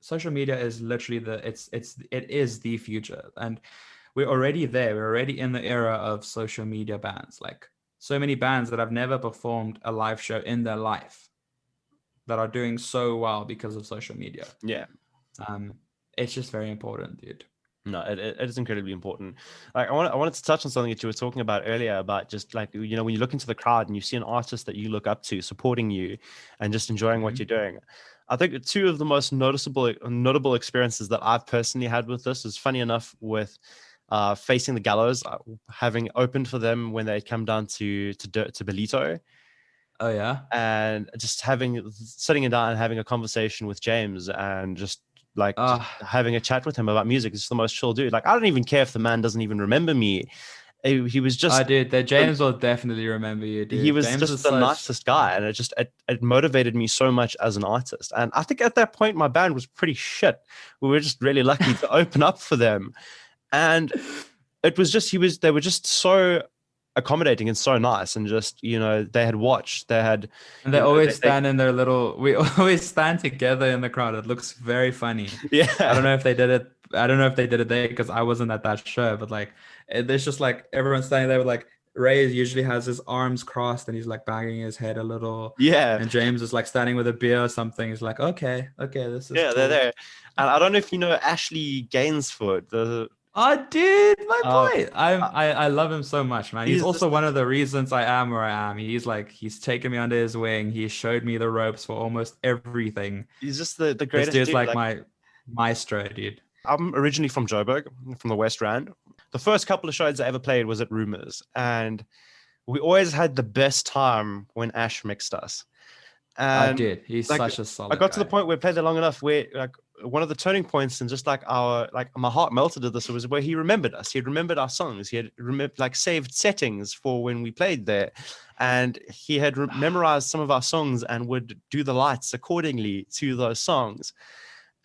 Social media is literally it is the future, and we're already there. We're already in the era of social media bands. Like, so many bands that have never performed a live show in their life that are doing so well because of social media. It's just very important, dude. No, it is incredibly important. Like, I wanted to touch on something that you were talking about earlier, about just, like, when you look into the crowd and you see an artist that you look up to supporting you and just enjoying what you're doing. I think 2 of the most notable experiences that I've personally had with this is, funny enough, with facing the gallows, having opened for them when they come down to Belito, Oh yeah. and just sitting down and having a conversation with James, and just having a chat with him about music. It's the most chill dude. Like, I don't even care if the man doesn't even remember me. He was just, dude, that James will definitely remember you, dude. he was James just is the such... nicest guy, and it motivated me so much as an artist. And I think at that point my band was pretty shit. We were just really lucky to open up for them, and it was just they were just so accommodating and so nice, and just, they had watched, and they always stand in their little... We always stand together in the crowd. It looks very funny. Yeah, I don't know if they did it there because I wasn't at that show, but like there's just like everyone standing there with like... Ray usually has his arms crossed and he's like banging his head a little. Yeah. And James is like standing with a beer or something. He's like, okay, this is cool. They're there. And I don't know if you know Ashley Gainsford. Dude, my boy. I love him so much, man. He's also one of the reasons I am where I am. He's taken me under his wing. He showed me the ropes for almost everything. He's just the greatest. This dude's like my maestro, dude. I'm originally from Joburg, from the West Rand. The first couple of shows I ever played was at Rumors, and we always had the best time when Ash mixed us. And I did. He's such a solid I got guy. to the point where we played there long enough where like one of the turning points, and just like my heart melted at this, was where he remembered us. He had remembered our songs. He had saved settings for when we played there, and he had memorized some of our songs and would do the lights accordingly to those songs.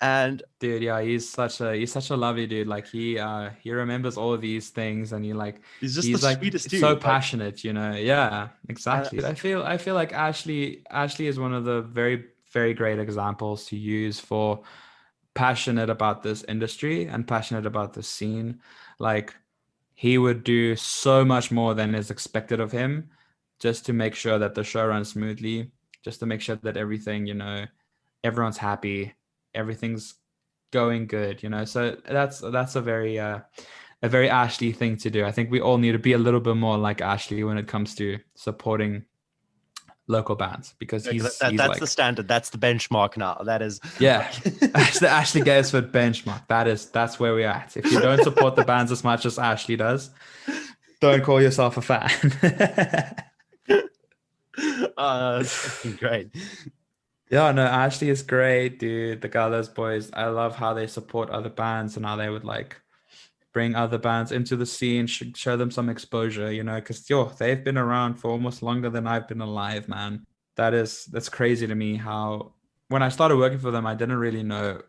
And dude, yeah, he's such a lovely dude. Like he remembers all of these things, and he's the sweetest dude. So passionate, Yeah, exactly. I feel like Ashley is one of the very, very great examples to use for passionate about this industry and passionate about the scene. Like, he would do so much more than is expected of him just to make sure that the show runs smoothly, just to make sure that everything, everyone's happy, everything's going good, so that's a very Ashley thing to do. I think we all need to be a little bit more like Ashley when it comes to supporting local bands, because that's like, the standard, that's the benchmark now. That is the Ashley Gainsford benchmark. That's where we're at. If you don't support the bands as much as Ashley does, don't call yourself a fan. That's great. Yeah, no, Ashley is great, dude. The Gallows Boys, I love how they support other bands and how they would like bring other bands into the scene, show them some exposure, because they've been around for almost longer than I've been alive, man. That's crazy to me. How when I started working for them, I didn't really know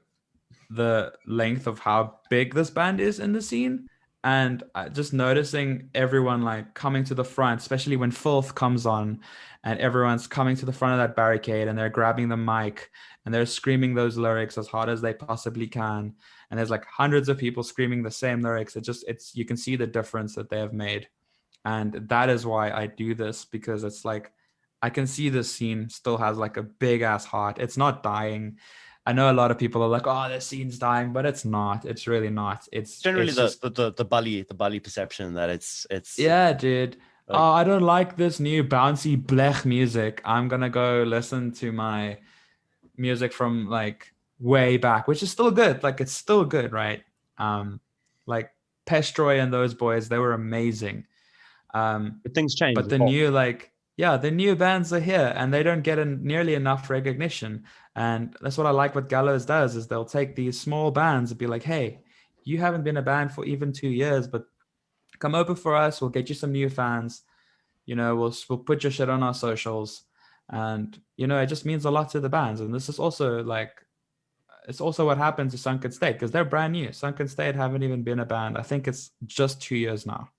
the length of how big this band is in the scene. And just noticing everyone like coming to the front, especially when Filth comes on, and everyone's coming to the front of that barricade and they're grabbing the mic and they're screaming those lyrics as hard as they possibly can. And there's like hundreds of people screaming the same lyrics. You can see the difference that they have made. And that is why I do this, because it's like, I can see this scene still has like a big ass heart. It's not dying. I know a lot of people are like, oh, this scene's dying, but it's not. It's really not. It's generally it's the bully perception that it's yeah, dude. Like, oh, I don't like this new bouncy blech music. I'm gonna go listen to my music from like way back, which is still good. Like, it's still good, right? Like Pestroy and those boys, they were amazing. But things change. But the new bands are here and they don't get nearly enough recognition. And that's what I like what Gallows does, is they'll take these small bands and be like, hey, you haven't been a band for even 2 years, but come open for us. We'll get you some new fans. We'll put your shit on our socials. And, it just means a lot to the bands. And this is also like, it's also what happened to Sunken State, because they're brand new. Sunken State haven't even been a band. I think it's just 2 years now.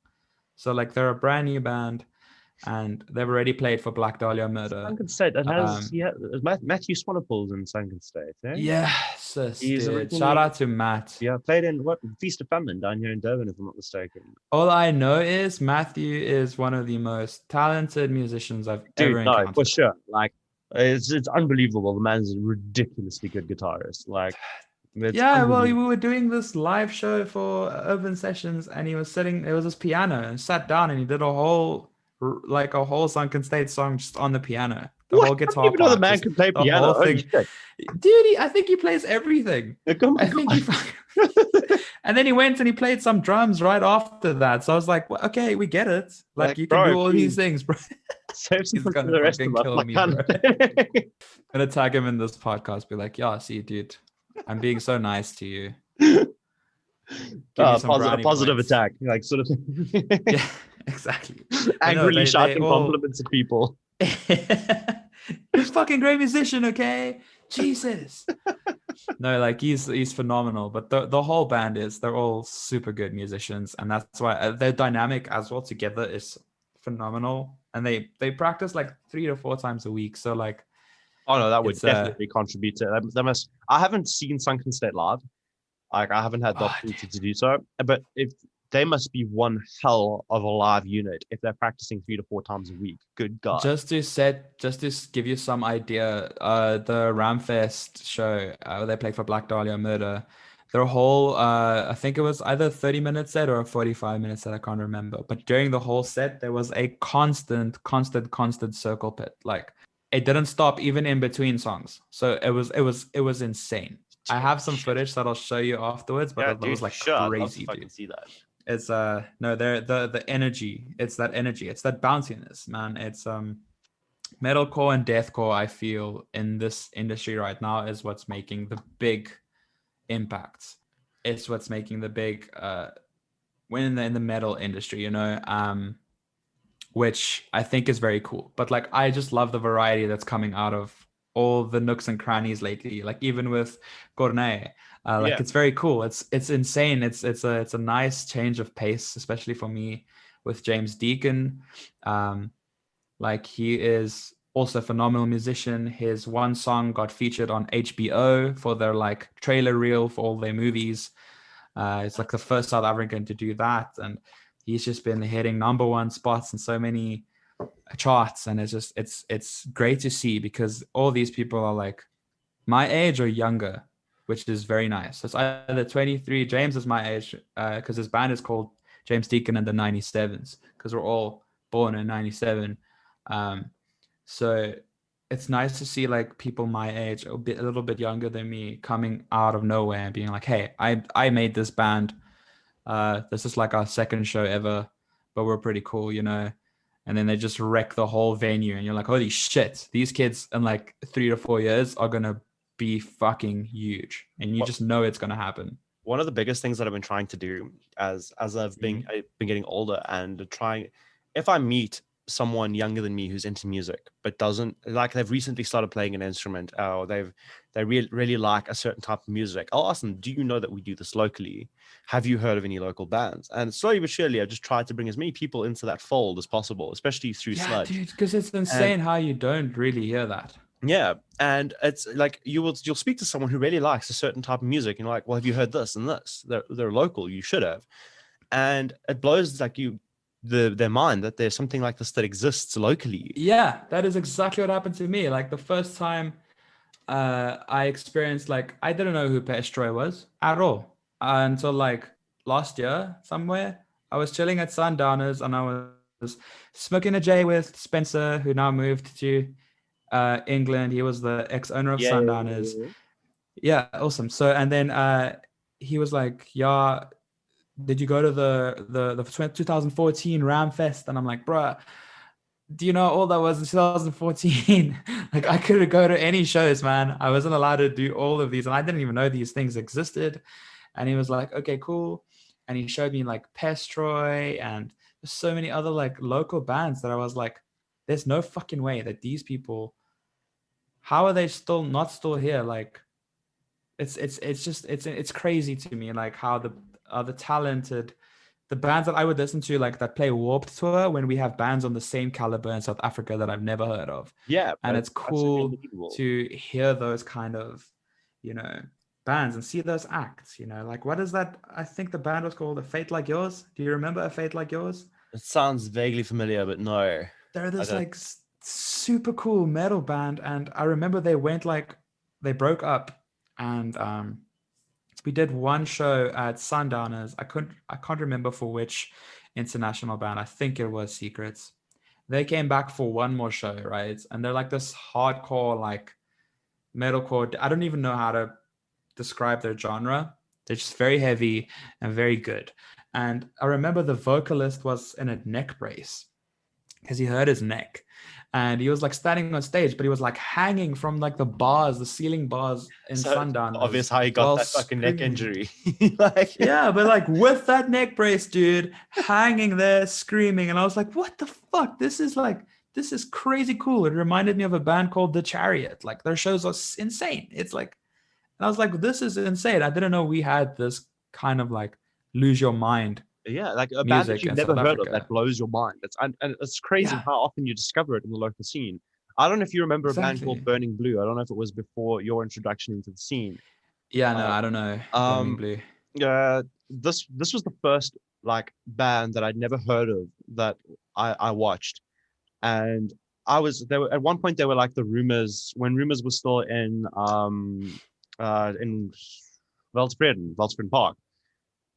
So like, they're a brand new band. And they've already played for Black Dahlia Murder. Sunken State. It has Matthew Swanepoel's in Sunken State. Eh? Yes, dude. Shout out to Matt. Yeah, played in Feast of Famine down here in Durban, if I'm not mistaken. All I know is Matthew is one of the most talented musicians I've ever encountered. No, for sure. Like, it's unbelievable. The man's a ridiculously good guitarist. Like, we were doing this live show for Urban Sessions, and he was sitting. There was this piano, and sat down, and he did a whole Sunken State song just on the piano. The What? whole I didn't guitar even know the part, man just could play the piano. whole Holy thing. shit. Dude, I think he plays everything. Like, oh my I think he God. and then he went and he played some drums right after that. So I was like, well, okay, we get it. Like, Like, you can bro, do all these please things, bro. save some He's for gonna the rest of fucking us. kill Like, me, can't. bro. Gonna tag him in this podcast. Be like, yeah, see, dude, I'm being so nice to you. Give you some A brownie positive points. attack, like sort of Yeah, exactly. But no, angrily they shouting all. compliments at people. You're a fucking great musician, okay? Jesus. No, like he's phenomenal. But the whole band is, they're all super good musicians, and that's why their dynamic as well together is phenomenal. And they practice like 3 to 4 times a week. So like Oh no, that would it's definitely contribute to that. That must. I haven't seen Sunken State live. Like I haven't had the opportunity to do so. But if they must be one hell of a live unit if they're practicing 3 to 4 times a week. Good God. just to give you some idea, the Ramfest show they played for Black Dahlia Murder, their whole I think it was either 30-minute set or a 45-minute set, I can't remember, but during the whole set there was a constant circle pit. Like it didn't stop even in between songs. So it was insane. I have some footage that I'll show you afterwards, but Yeah, that dude, was like sure. I'd love to crazy, fucking dude. see that. It's no, they're the energy. It's that energy. It's that bounciness, man. It's metalcore and deathcore, I feel, in this industry right now is what's making the big impacts. It's what's making the big win in the metal industry, you know, which I think is very cool. But like I just love the variety that's coming out of all the nooks and crannies lately. Like even with Gournay, like it's very cool. It's insane. It's a nice change of pace, especially for me with James Deacon. Like he is also a phenomenal musician. His one song got featured on HBO for their like trailer reel for all their movies. It's like the first South African to do that, and he's just been hitting number 1 spots in so many charts, and it's great to see because all these people are like my age or younger, which is very nice. So it's either 23. James is my age because his band is called James Deacon and the 97s because we're all born in 97. So it's nice to see like people my age, a little bit younger than me, coming out of nowhere and being like, hey, I made this band. This is like our second show ever, but we're pretty cool, you know. And then they just wreck the whole venue, and you're like, holy shit, these kids in like 3 to 4 years are gonna be fucking huge, and you just know it's gonna happen. One of the biggest things that I've been trying to do as I've been getting older and trying, if I meet someone younger than me who's into music but doesn't like, they've recently started playing an instrument or they really like a certain type of music, I'll ask them, do you know that we do this locally? Have you heard of any local bands? And slowly but surely I've just tried to bring as many people into that fold as possible, especially through Sludge. Dude, because it's insane how you don't really hear that. Yeah, and it's like you'll speak to someone who really likes a certain type of music, and you're like, well, have you heard this and this? They're local, you should have. And it blows like their mind that there's something like this that exists locally. Yeah, that is exactly what happened to me. Like the first time I experienced, like I didn't know who Pestroy was at all until like last year somewhere. I was chilling at Sundowners and I was smoking a J with Spencer, who now moved to England. He was the ex-owner of Sundowners. Yeah, awesome. So and then he was like, yeah, did you go to the 2014 Ramfest? And I'm like, bruh, do you know all that was in 2014? Like I couldn't go to any shows, man. I wasn't allowed to do all of these, and I didn't even know these things existed. And he was like, okay, cool. And he showed me like Pestroy and so many other like local bands that I was like, there's no fucking way that these people, how are they not still here? Like it's crazy to me, like how the talented, the bands that I would listen to, like that play Warped Tour, when we have bands on the same caliber in South Africa that I've never heard of. Yeah, and it's cool to hear those kind of, you know, bands and see those acts. You know, like what is that? I think the band was called A Fate Like Yours. Do you remember A Fate Like Yours? It sounds vaguely familiar, but no. They're this like super cool metal band, and I remember they broke up, and we did one show at Sundowners. I can't remember for which international band. I think it was Secrets. they came back for one more show, right? And they're like this hardcore, like metalcore. I don't even know how to describe their genre. They're just very heavy and very good. And I remember the vocalist was in a neck brace because he hurt his neck, and he was like standing on stage, but he was like hanging from like the bars, the ceiling bars in So Sundown. obvious how he got that fucking neck injury. Like, yeah, but like with that neck brace, dude, hanging there screaming, and I was like, what the fuck? This is crazy cool. It reminded me of a band called The Chariot. Like their shows are insane. It's like, and I was like, this is insane. I didn't know we had this kind of like lose your mind yeah, like a band that music you've in never South heard of Africa. that blows your mind. And it's crazy Yeah. how often you discover it in the local scene. I don't know if you remember a band Exactly. called Burning Blue. I don't know if it was before your introduction into the scene. Yeah, no, Uh, I don't know. Burning Blue. this was the first like band that I'd never heard of that I watched, and they were at one point they were like the Rumors when Rumors was still in Veldspredden Park.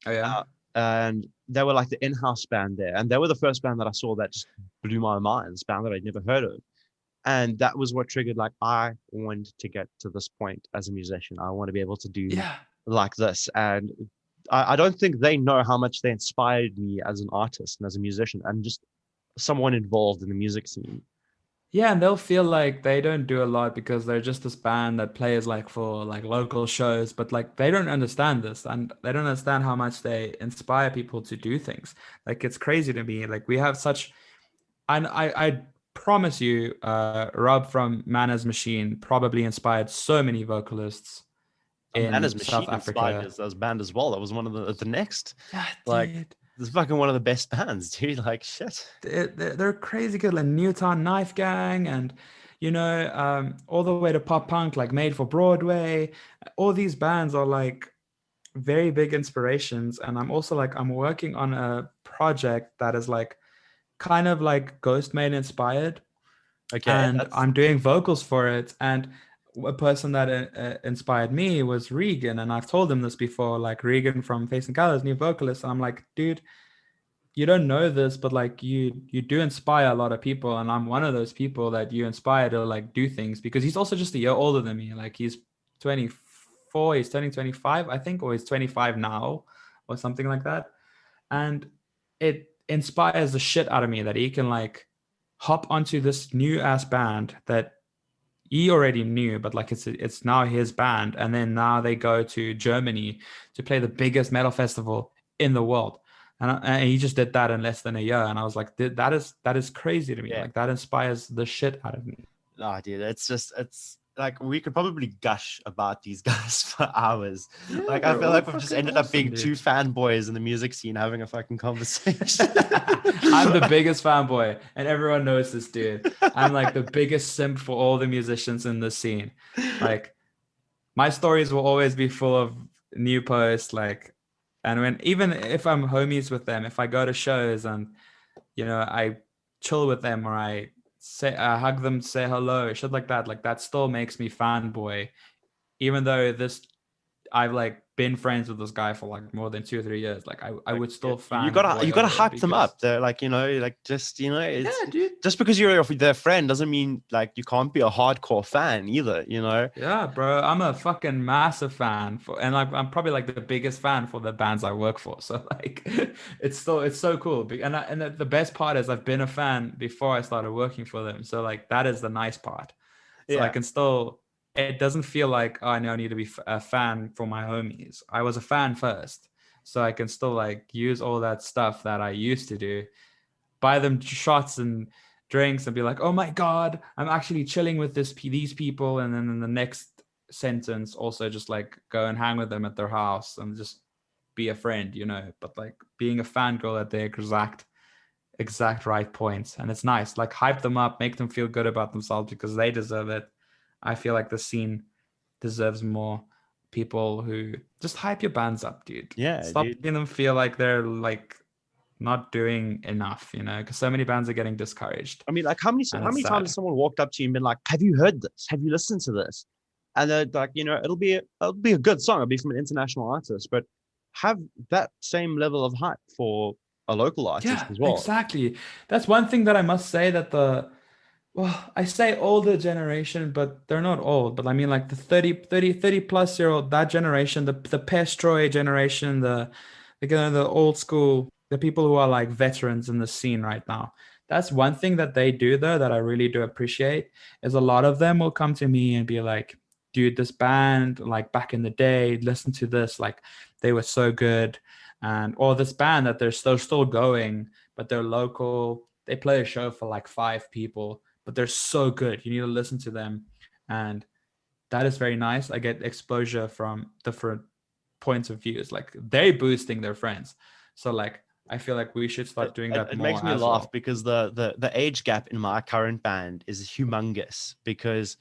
Oh yeah. And they were like the in-house band there, and they were the first band that I saw that just blew my mind. This band that I'd never heard of, and that was what triggered like I want to get to this point as a musician. I want to be able to do Yeah. like this, and I don't think they know how much they inspired me as an artist and as a musician and just someone involved in the music scene. Yeah, and they'll feel like they don't do a lot because they're just this band that plays like for like local shows, but like they don't understand this, and they don't understand how much they inspire people to do things. Like it's crazy to me. Like we have such, and I promise you, Rob from Manners Machine probably inspired so many vocalists Manners in Machine South inspired Africa. as band as well. That was one of the next, Yeah, like, dude. this is fucking one of the best bands, dude. Like, shit. They're crazy good, like Newtown Knife Gang, and all the way to pop punk, like Made for Broadway. All these bands are like very big inspirations, and I'm working on a project that is like kind of like Ghost Maid inspired, Okay, and that's I'm doing vocals for it. And a person that inspired me was Regan, and I've told him this before. Like Regan from Face and Colors, new vocalist, and I'm like, dude, you don't know this, but like you do inspire a lot of people, and I'm one of those people that you inspire to like do things, because he's also just a year older than me. Like he's 24, he's turning 25, I think, or he's 25 now, or something like that. And it inspires the shit out of me that he can like hop onto this new ass band that he already knew, but like it's now his band, and then now they go to Germany to play the biggest metal festival in the world, and he just did that in less than a year, and I was like, that is crazy to me. yeah. Like that inspires the shit out of me. No, dude, it's like we could probably gush about these guys for hours. Yeah, Like I they're feel all like we've just fucking ended up awesome, being dude. two fanboys in the music scene having a fucking conversation. I'm the biggest fanboy, and everyone knows this, dude. I'm like the biggest simp for all the musicians in the scene. Like my stories will always be full of new posts, like, and when even if I'm homies with them, if I go to shows and I chill with them, or I hug them, say hello, shit like that still makes me fanboy, even though I've like been friends with this guy for like more than 2 or 3 years. Like I would still you gotta fanboy over him hype them because- up. They're like, like just it's Yeah, dude. just because you're their friend doesn't mean like you can't be a hardcore fan either, Yeah, bro. I'm a fucking massive fan and like I'm probably like the biggest fan for the bands I work for. So like it's so cool. And the best part is I've been a fan before I started working for them. So like that is the nice part. So I can still, it doesn't feel like, oh, I now need to be a fan for my homies. I was a fan first. So I can still like use all that stuff that I used to do, buy them shots and drinks and be like, oh my God, I'm actually chilling with these people. And then in the next sentence, also just like go and hang with them at their house and just be a friend, but like being a fangirl at the exact right points. And it's nice, like hype them up, make them feel good about themselves because they deserve it. I feel like the scene deserves more people who just hype your bands up, dude. Yeah, Stop dude. making them feel like they're like not doing enough, because so many bands are getting discouraged. I mean, like how many times has someone walked up to you and been like, have you heard this? Have you listened to this? And they're like, it'll be a good song. It'll be from an international artist, but have that same level of hype for a local artist Yeah, as well. exactly. That's one thing that I must say that well, I say older generation, but they're not old. But I mean like the 30 plus year old, that generation, the Pestroy generation, the old school, the people who are like veterans in the scene right now. That's one thing that they do though that I really do appreciate is a lot of them will come to me and be like, dude, this band, like back in the day, listen to this, like they were so good. And or this band that they're still going, but they're local. They play a show for like 5 people, but they're so good. You need to listen to them. And that is very nice. I get exposure from different points of views. Like they boosting their friends. So like I feel like we should start doing that It more makes me as laugh well. because the age gap in my current band is humongous because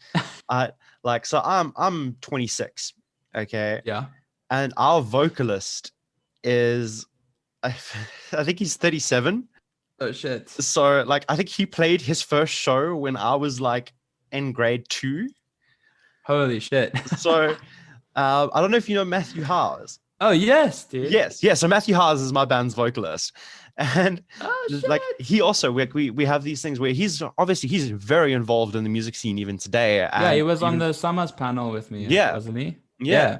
I like so I'm 26, okay, Yeah. and our vocalist is I think he's 37. Oh shit. So like I think he played his first show when I was like in grade 2. Holy shit. So I don't know if you know Matthew Howes. Oh yes, dude. Yes, yes. So Matthew Howes is my band's vocalist, and Oh like shit. he also we have these things where he's very involved in the music scene even today. Yeah, he And was on even, the Summers panel with me, yeah, wasn't he? yeah.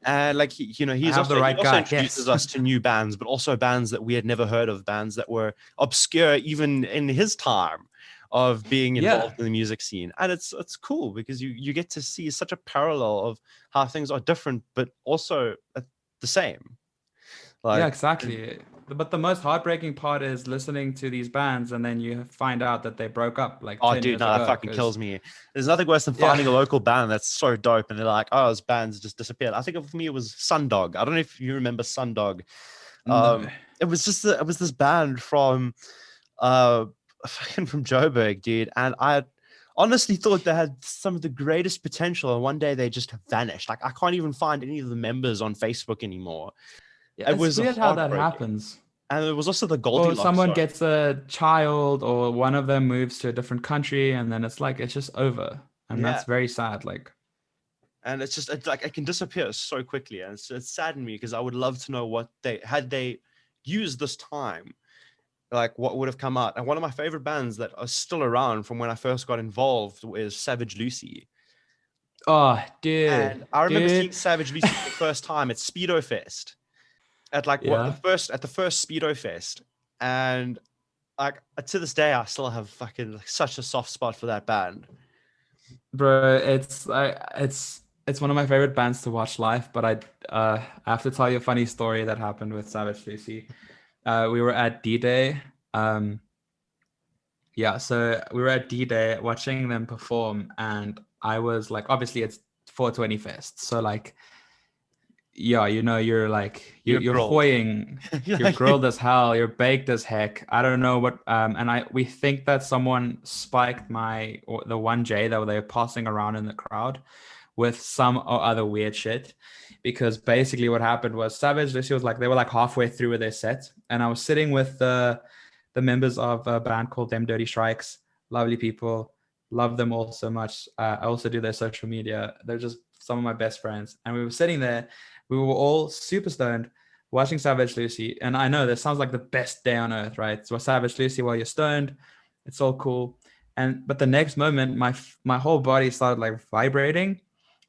And like he, I have the he right also guy. introduces Yes. us to new bands, but also bands that we had never heard of, bands that were obscure even in his time of being Yeah. involved in the music scene. And it's cool because you get to see such a parallel of how things are different, but also the same. Yeah, Like, exactly. But the most heartbreaking part is listening to these bands and then you find out that they broke up like oh, 10 dude, years no, that ago. fucking kills me. There's nothing worse than Yeah. finding a local band that's so dope, and they're like, "Oh, this band's just disappeared." I think for me, it was Sundog. I don't know if you remember Sundog. No. It was it was this band from, fucking from Joburg, dude, and I honestly thought they had some of the greatest potential, and one day they just vanished. Like I can't even find any of the members on Facebook anymore. Yeah, It it's was weird how that heartbreaking, happens. and it was also the Or Goldilocks someone song. gets a child or one of them moves to a different country and then it's like it's just over. And Yeah. that's very sad. Like And it's like it can disappear so quickly, and it's saddened me because I would love to know what they used this time, like what would have come out. And one of my favorite bands that are still around from when I first got involved is Savage Lucy. oh dude. And I remember seeing Dude. Savage Lucy for the first time at Speedo Fest, at like Yeah. the first Speedo Fest, and like to this day I still have fucking like such a soft spot for that band. Bro, it's one of my favorite bands to watch live, but I have to tell you a funny story that happened with Savage Lucy. We were at D-Day. Yeah, so we were at D-Day watching them perform, and I was like, obviously it's 420 Fest. So like, yeah, you're like You're you're grilled. hoying, you're grilled as hell, you're baked as heck. I don't know what and we think that someone spiked the 1J that they were passing around in the crowd with some or other weird shit. Because basically what happened was Savage Lucy was like they were like halfway through with their set, and I was sitting with the members of a band called Them Dirty Strikes. Lovely people, love them all so much. I also do their social media. They're just some of my best friends. And we were sitting there, we were all super stoned watching Savage Lucy. And I know this sounds like the best day on earth, right? So Savage Lucy while you're stoned, it's all cool. But the next moment, my whole body started like vibrating,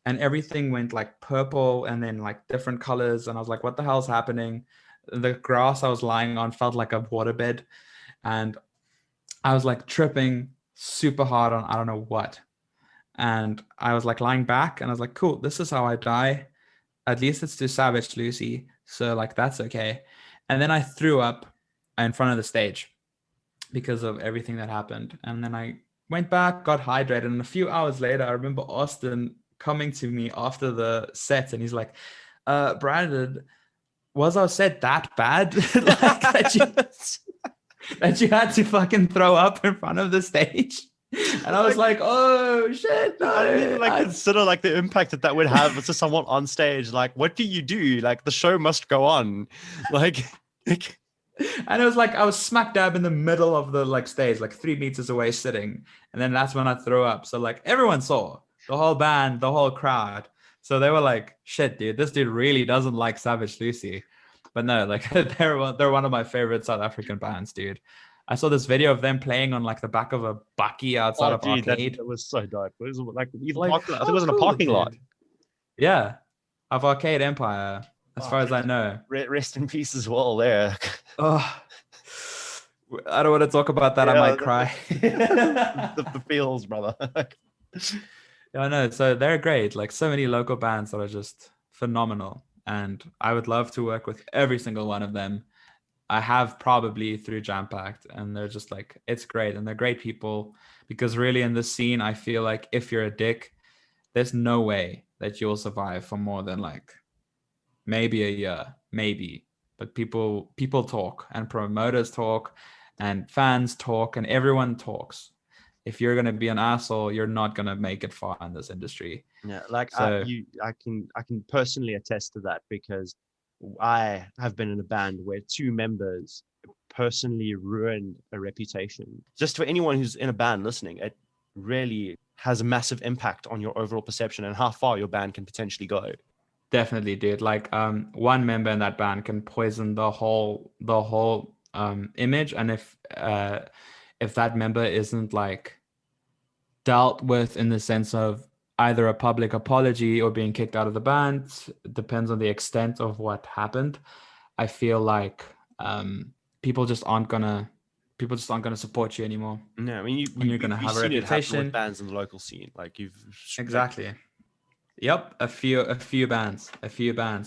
and everything went like purple and then like different colors. And I was like, what the hell's happening? The grass I was lying on felt like a waterbed. And I was like tripping super hard on I don't know what. And I was like lying back and I was like, cool, this is how I die. At least it's to Savage Lucy. So like, that's okay. And then I threw up in front of the stage because of everything that happened. And then I went back, got hydrated. And a few hours later, I remember Austin coming to me after the set. And he's like, Brandon, was our set that bad? Like that you had to fucking throw up in front of the stage? And I was like, oh shit, no. I didn't even like consider like the impact that would have to someone on stage. Like, what do you do? Like, the show must go on. Like and it was like I was smack dab in the middle of the like stage, like 3 meters away sitting. And then that's when I threw up. So like everyone saw, the whole band, the whole crowd. So they were like, shit, dude, this dude really doesn't like Savage Lucy. But no, like they're one of my favorite South African bands, dude. I saw this video of them playing on like the back of a bakkie outside of Dude, arcade. that was so dope. It was like either Like, parking lot. I think it how was in a cool, parking lot. dude. Yeah, of Arcade Empire, as far as I know. Rest in peace as well there. Oh, I don't want to talk about that. Yeah, I might cry. the feels, brother. Yeah, I know. So they're great. Like so many local bands that are just phenomenal. And I would love to work with every single one of them. I have probably through Jam Packed, and they're just like, it's great. And they're great people because really in this scene, I feel like if you're a dick, there's no way that you'll survive for more than like maybe a year, maybe. But people talk and promoters talk and fans talk and everyone talks. If you're gonna be an asshole, you're not gonna make it far in this industry. Yeah, like So I can personally attest to that because I have been in a band where two members personally ruined a reputation. Just for anyone who's in a band listening, it really has a massive impact on your overall perception and how far your band can potentially go. definitely, dude. Like one member in that band can poison the whole image. And if that member isn't like dealt with in the sense of either a public apology or being kicked out of the band, depends on the extent of what happened. I feel like people just aren't gonna support you anymore. No, I mean You're gonna have a seen it happen reputation. with bands in the local scene. Like you've Exactly. Yep, a few bands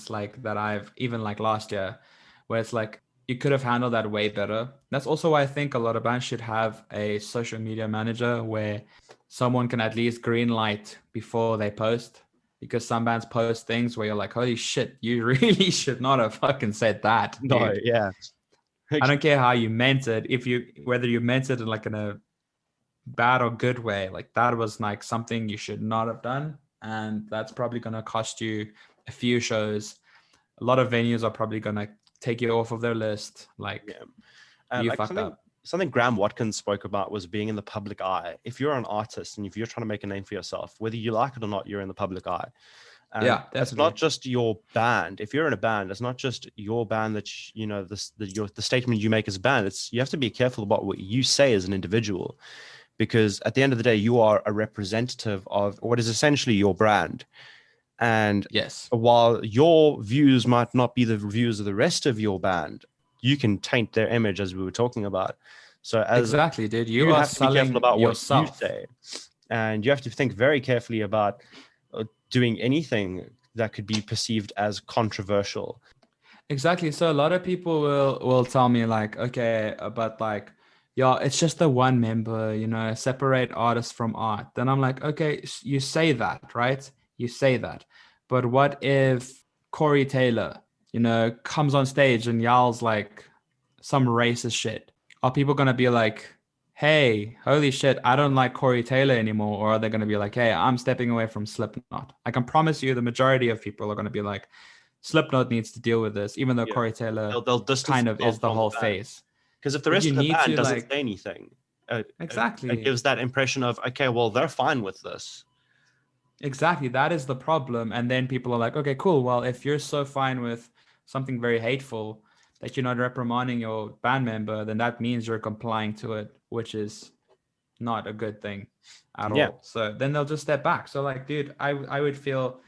like that I've even like last year, where it's like you could have handled that way better. That's also why I think a lot of bands should have a social media manager where someone can at least green light before they post. Because some bands post things where you're like, holy shit, you really should not have fucking said that. Dude. No, yeah. I don't care how you meant it. Whether you meant it in a bad or good way, like that was like something you should not have done. And that's probably going to cost you a few shows. A lot of venues are probably going to take you off of their list. Like, you like fucked up. Something Graham Watkins spoke about was being in the public eye. If you're an artist and if you're trying to make a name for yourself, whether you like it or not, you're in the public eye. And yeah, definitely. It's not just your band. If you're in a band, it's not just your band that the statement you make as a band. You have to be careful about what you say as an individual, because at the end of the day, you are a representative of what is essentially your brand. And yes, while your views might not be the views of the rest of your band, you can taint their image, as we were talking about. So exactly, dude, you are have to be careful about yourself. what you say, and you have to think very carefully about doing anything that could be perceived as controversial. Exactly. So a lot of people will tell me like, okay, but like, yeah, it's just the one member, separate artist from art. Then I'm like, okay, you say that, right? You say that. But what if Corey Taylor, comes on stage and yells like some racist shit? Are people going to be like, hey, holy shit, I don't like Corey Taylor anymore? Or are they going to be like, hey, I'm stepping away from Slipknot? I can promise you the majority of people are going to be like, Slipknot needs to deal with this, even though Corey Taylor they'll kind of is the whole face. Because if the rest of the band doesn't say anything, exactly, it gives that impression of, okay, well, they're fine with this. Exactly, that is the problem. And then people are like, okay, cool. Well, if you're so fine with something very hateful that you're not reprimanding your band member, then that means you're complying to it, which is not a good thing at all. So then they'll just step back. So like, dude, I would feel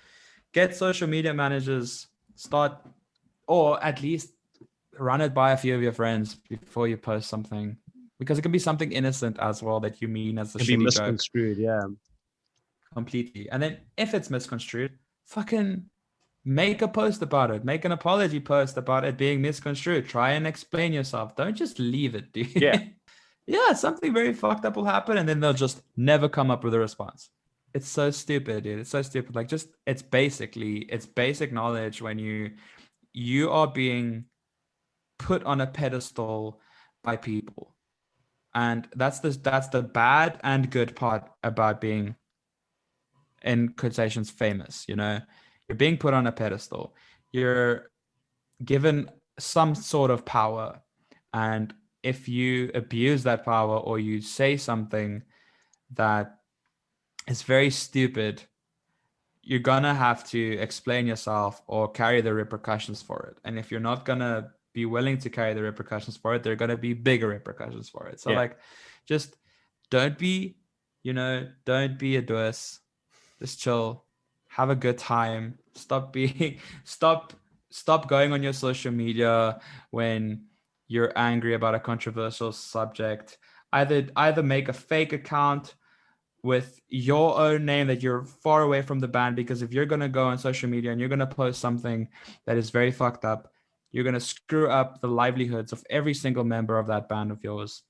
get social media managers, start, or at least run it by a few of your friends before you post something, because it can be something innocent as well that you mean as a shitty joke. It can be misconstrued, yeah. Completely. And then if it's misconstrued, fucking make a post about it. Make an apology post about it being misconstrued. Try and explain yourself. Don't just leave it, dude. Yeah. Yeah, something very fucked up will happen and then they'll just never come up with a response. It's so stupid, dude. It's so stupid. Like, just, it's basic knowledge when you are being put on a pedestal by people. And that's the bad and good part about being, in quotations, famous. You're being put on a pedestal. You're given some sort of power. And if you abuse that power or you say something that is very stupid, you're gonna have to explain yourself or carry the repercussions for it. And if you're not gonna be willing to carry the repercussions for it, there are gonna be bigger repercussions for it. So like, just don't be, don't be a doos. Just chill, have a good time. Stop going on your social media when you're angry about a controversial subject. Either make a fake account with your own name that you're far away from the band, because if you're going to go on social media and you're going to post something that is very fucked up, you're going to screw up the livelihoods of every single member of that band of yours.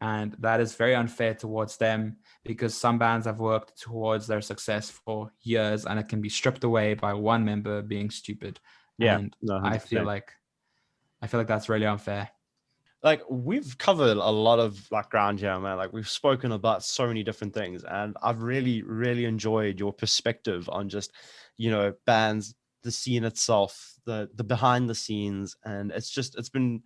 And that is very unfair towards them, because some bands have worked towards their success for years and it can be stripped away by one member being stupid. Yeah, And no, I feel like that's really unfair. Like, we've covered a lot of like ground here, man. Like, we've spoken about so many different things, and I've really, really enjoyed your perspective on just, bands, the scene itself, the behind the scenes, and it's been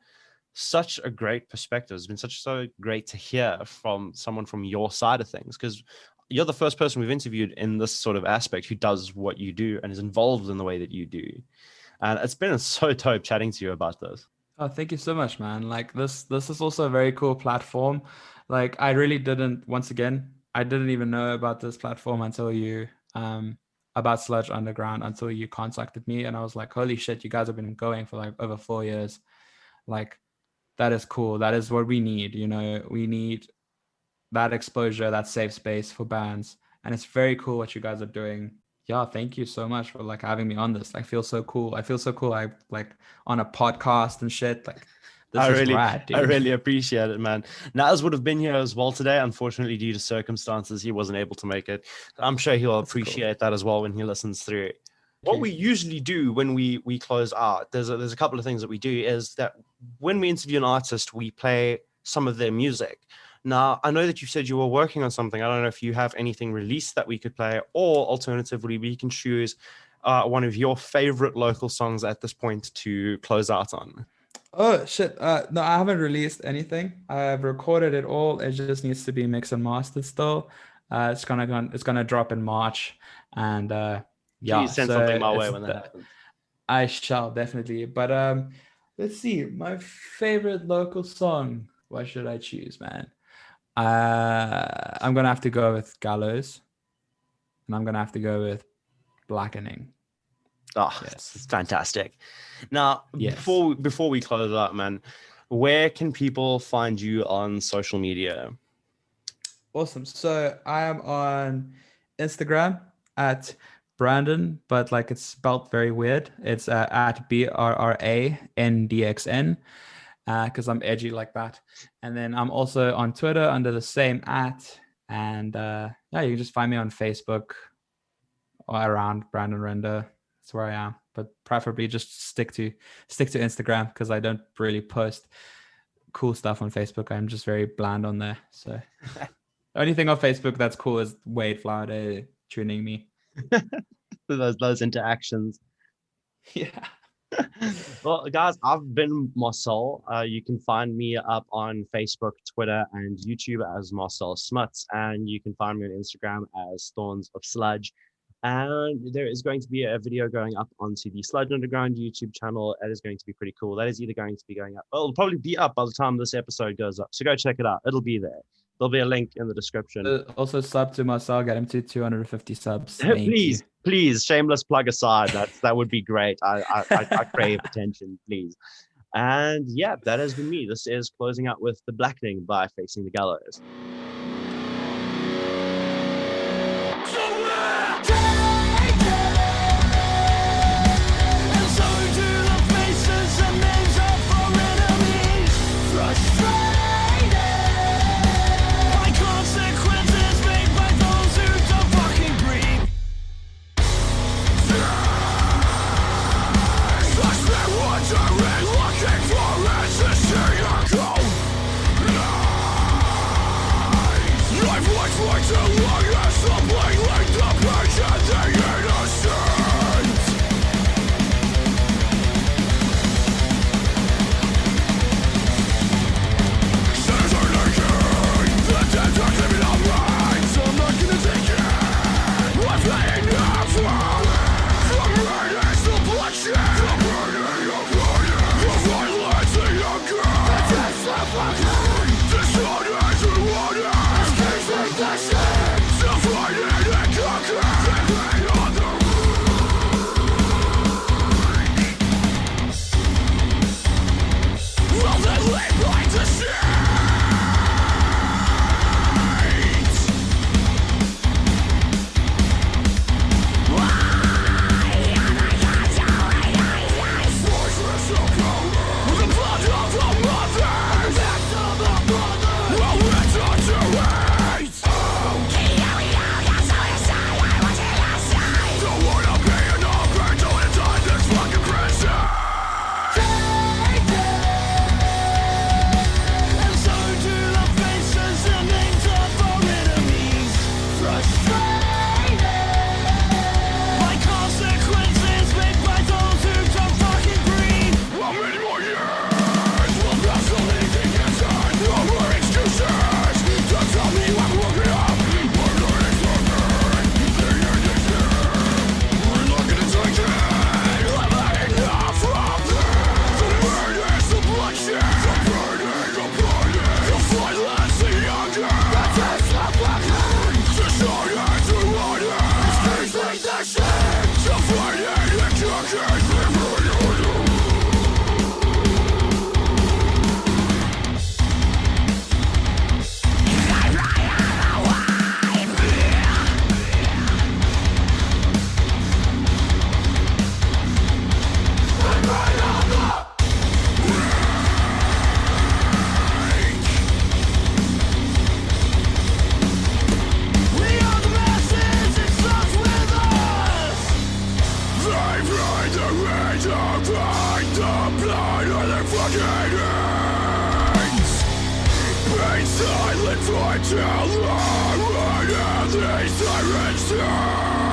such a great perspective. It's been so great to hear from someone from your side of things, because you're the first person we've interviewed in this sort of aspect who does what you do and is involved in the way that you do. And it's been so dope chatting to you about this. Oh, thank you so much, man. Like this is also a very cool platform. Like I really didn't even know about this platform until you about Sludge Underground, until you contacted me, and I was like, holy shit, you guys have been going for like over 4 years. Like, that is cool. That is what we need. We need that exposure, that safe space for bands. And it's very cool what you guys are doing. Yeah, thank you so much for like having me on this. I feel so cool. I like on a podcast and shit. Like, this is rad, dude. I really appreciate it, man. Naz would have been here as well today. Unfortunately, due to circumstances, he wasn't able to make it. I'm sure he'll appreciate that as well when he listens through it. What we usually do when we close out, there's a couple of things that we do, is that when we interview an artist, we play some of their music. Now, I know that you said you were working on something. I don't know if you have anything released that we could play, or alternatively, we can choose one of your favorite local songs at this point to close out on. Oh, shit. No, I haven't released anything. I've recorded it all. It just needs to be mixed and mastered still. It's gonna drop in March. And Please send something my way when that happens. I shall, definitely. But let's see. My favorite local song. What should I choose, man? I'm gonna have to go with Gallows, and I'm gonna have to go with Blackening. Oh, yes, it's fantastic. Now, before we close out, man, where can people find you on social media? Awesome. So I am on Instagram at Brandon, but like it's spelled very weird. It's at BRRANDXN. Because I'm edgy like that. And then I'm also on Twitter under the same @. And you can just find me on Facebook or around Brandon Render. That's where I am. But preferably just stick to Instagram, because I don't really post cool stuff on Facebook. I'm just very bland on there. So the only thing on Facebook that's cool is Wade Flowerday tuning me. those interactions. Yeah. Well, guys, I've been Marcel. You can find me up on Facebook, Twitter, and YouTube as Marcel Smuts, and you can find me on Instagram as Thorns of Sludge. And there is going to be a video going up onto the Sludge Underground YouTube channel. That is going to be pretty cool. That is either going to be going up, well, it'll probably be up by the time this episode goes up. So go check it out. It'll be there. There'll be a link in the description. Also sub to Marcel, get him to 250 subs. Please, shameless plug aside. That would be great. I crave attention, please. And yeah, that has been me. This is closing out with The Blackening by Facing the Gallows. Silent for too long, what are these sirens?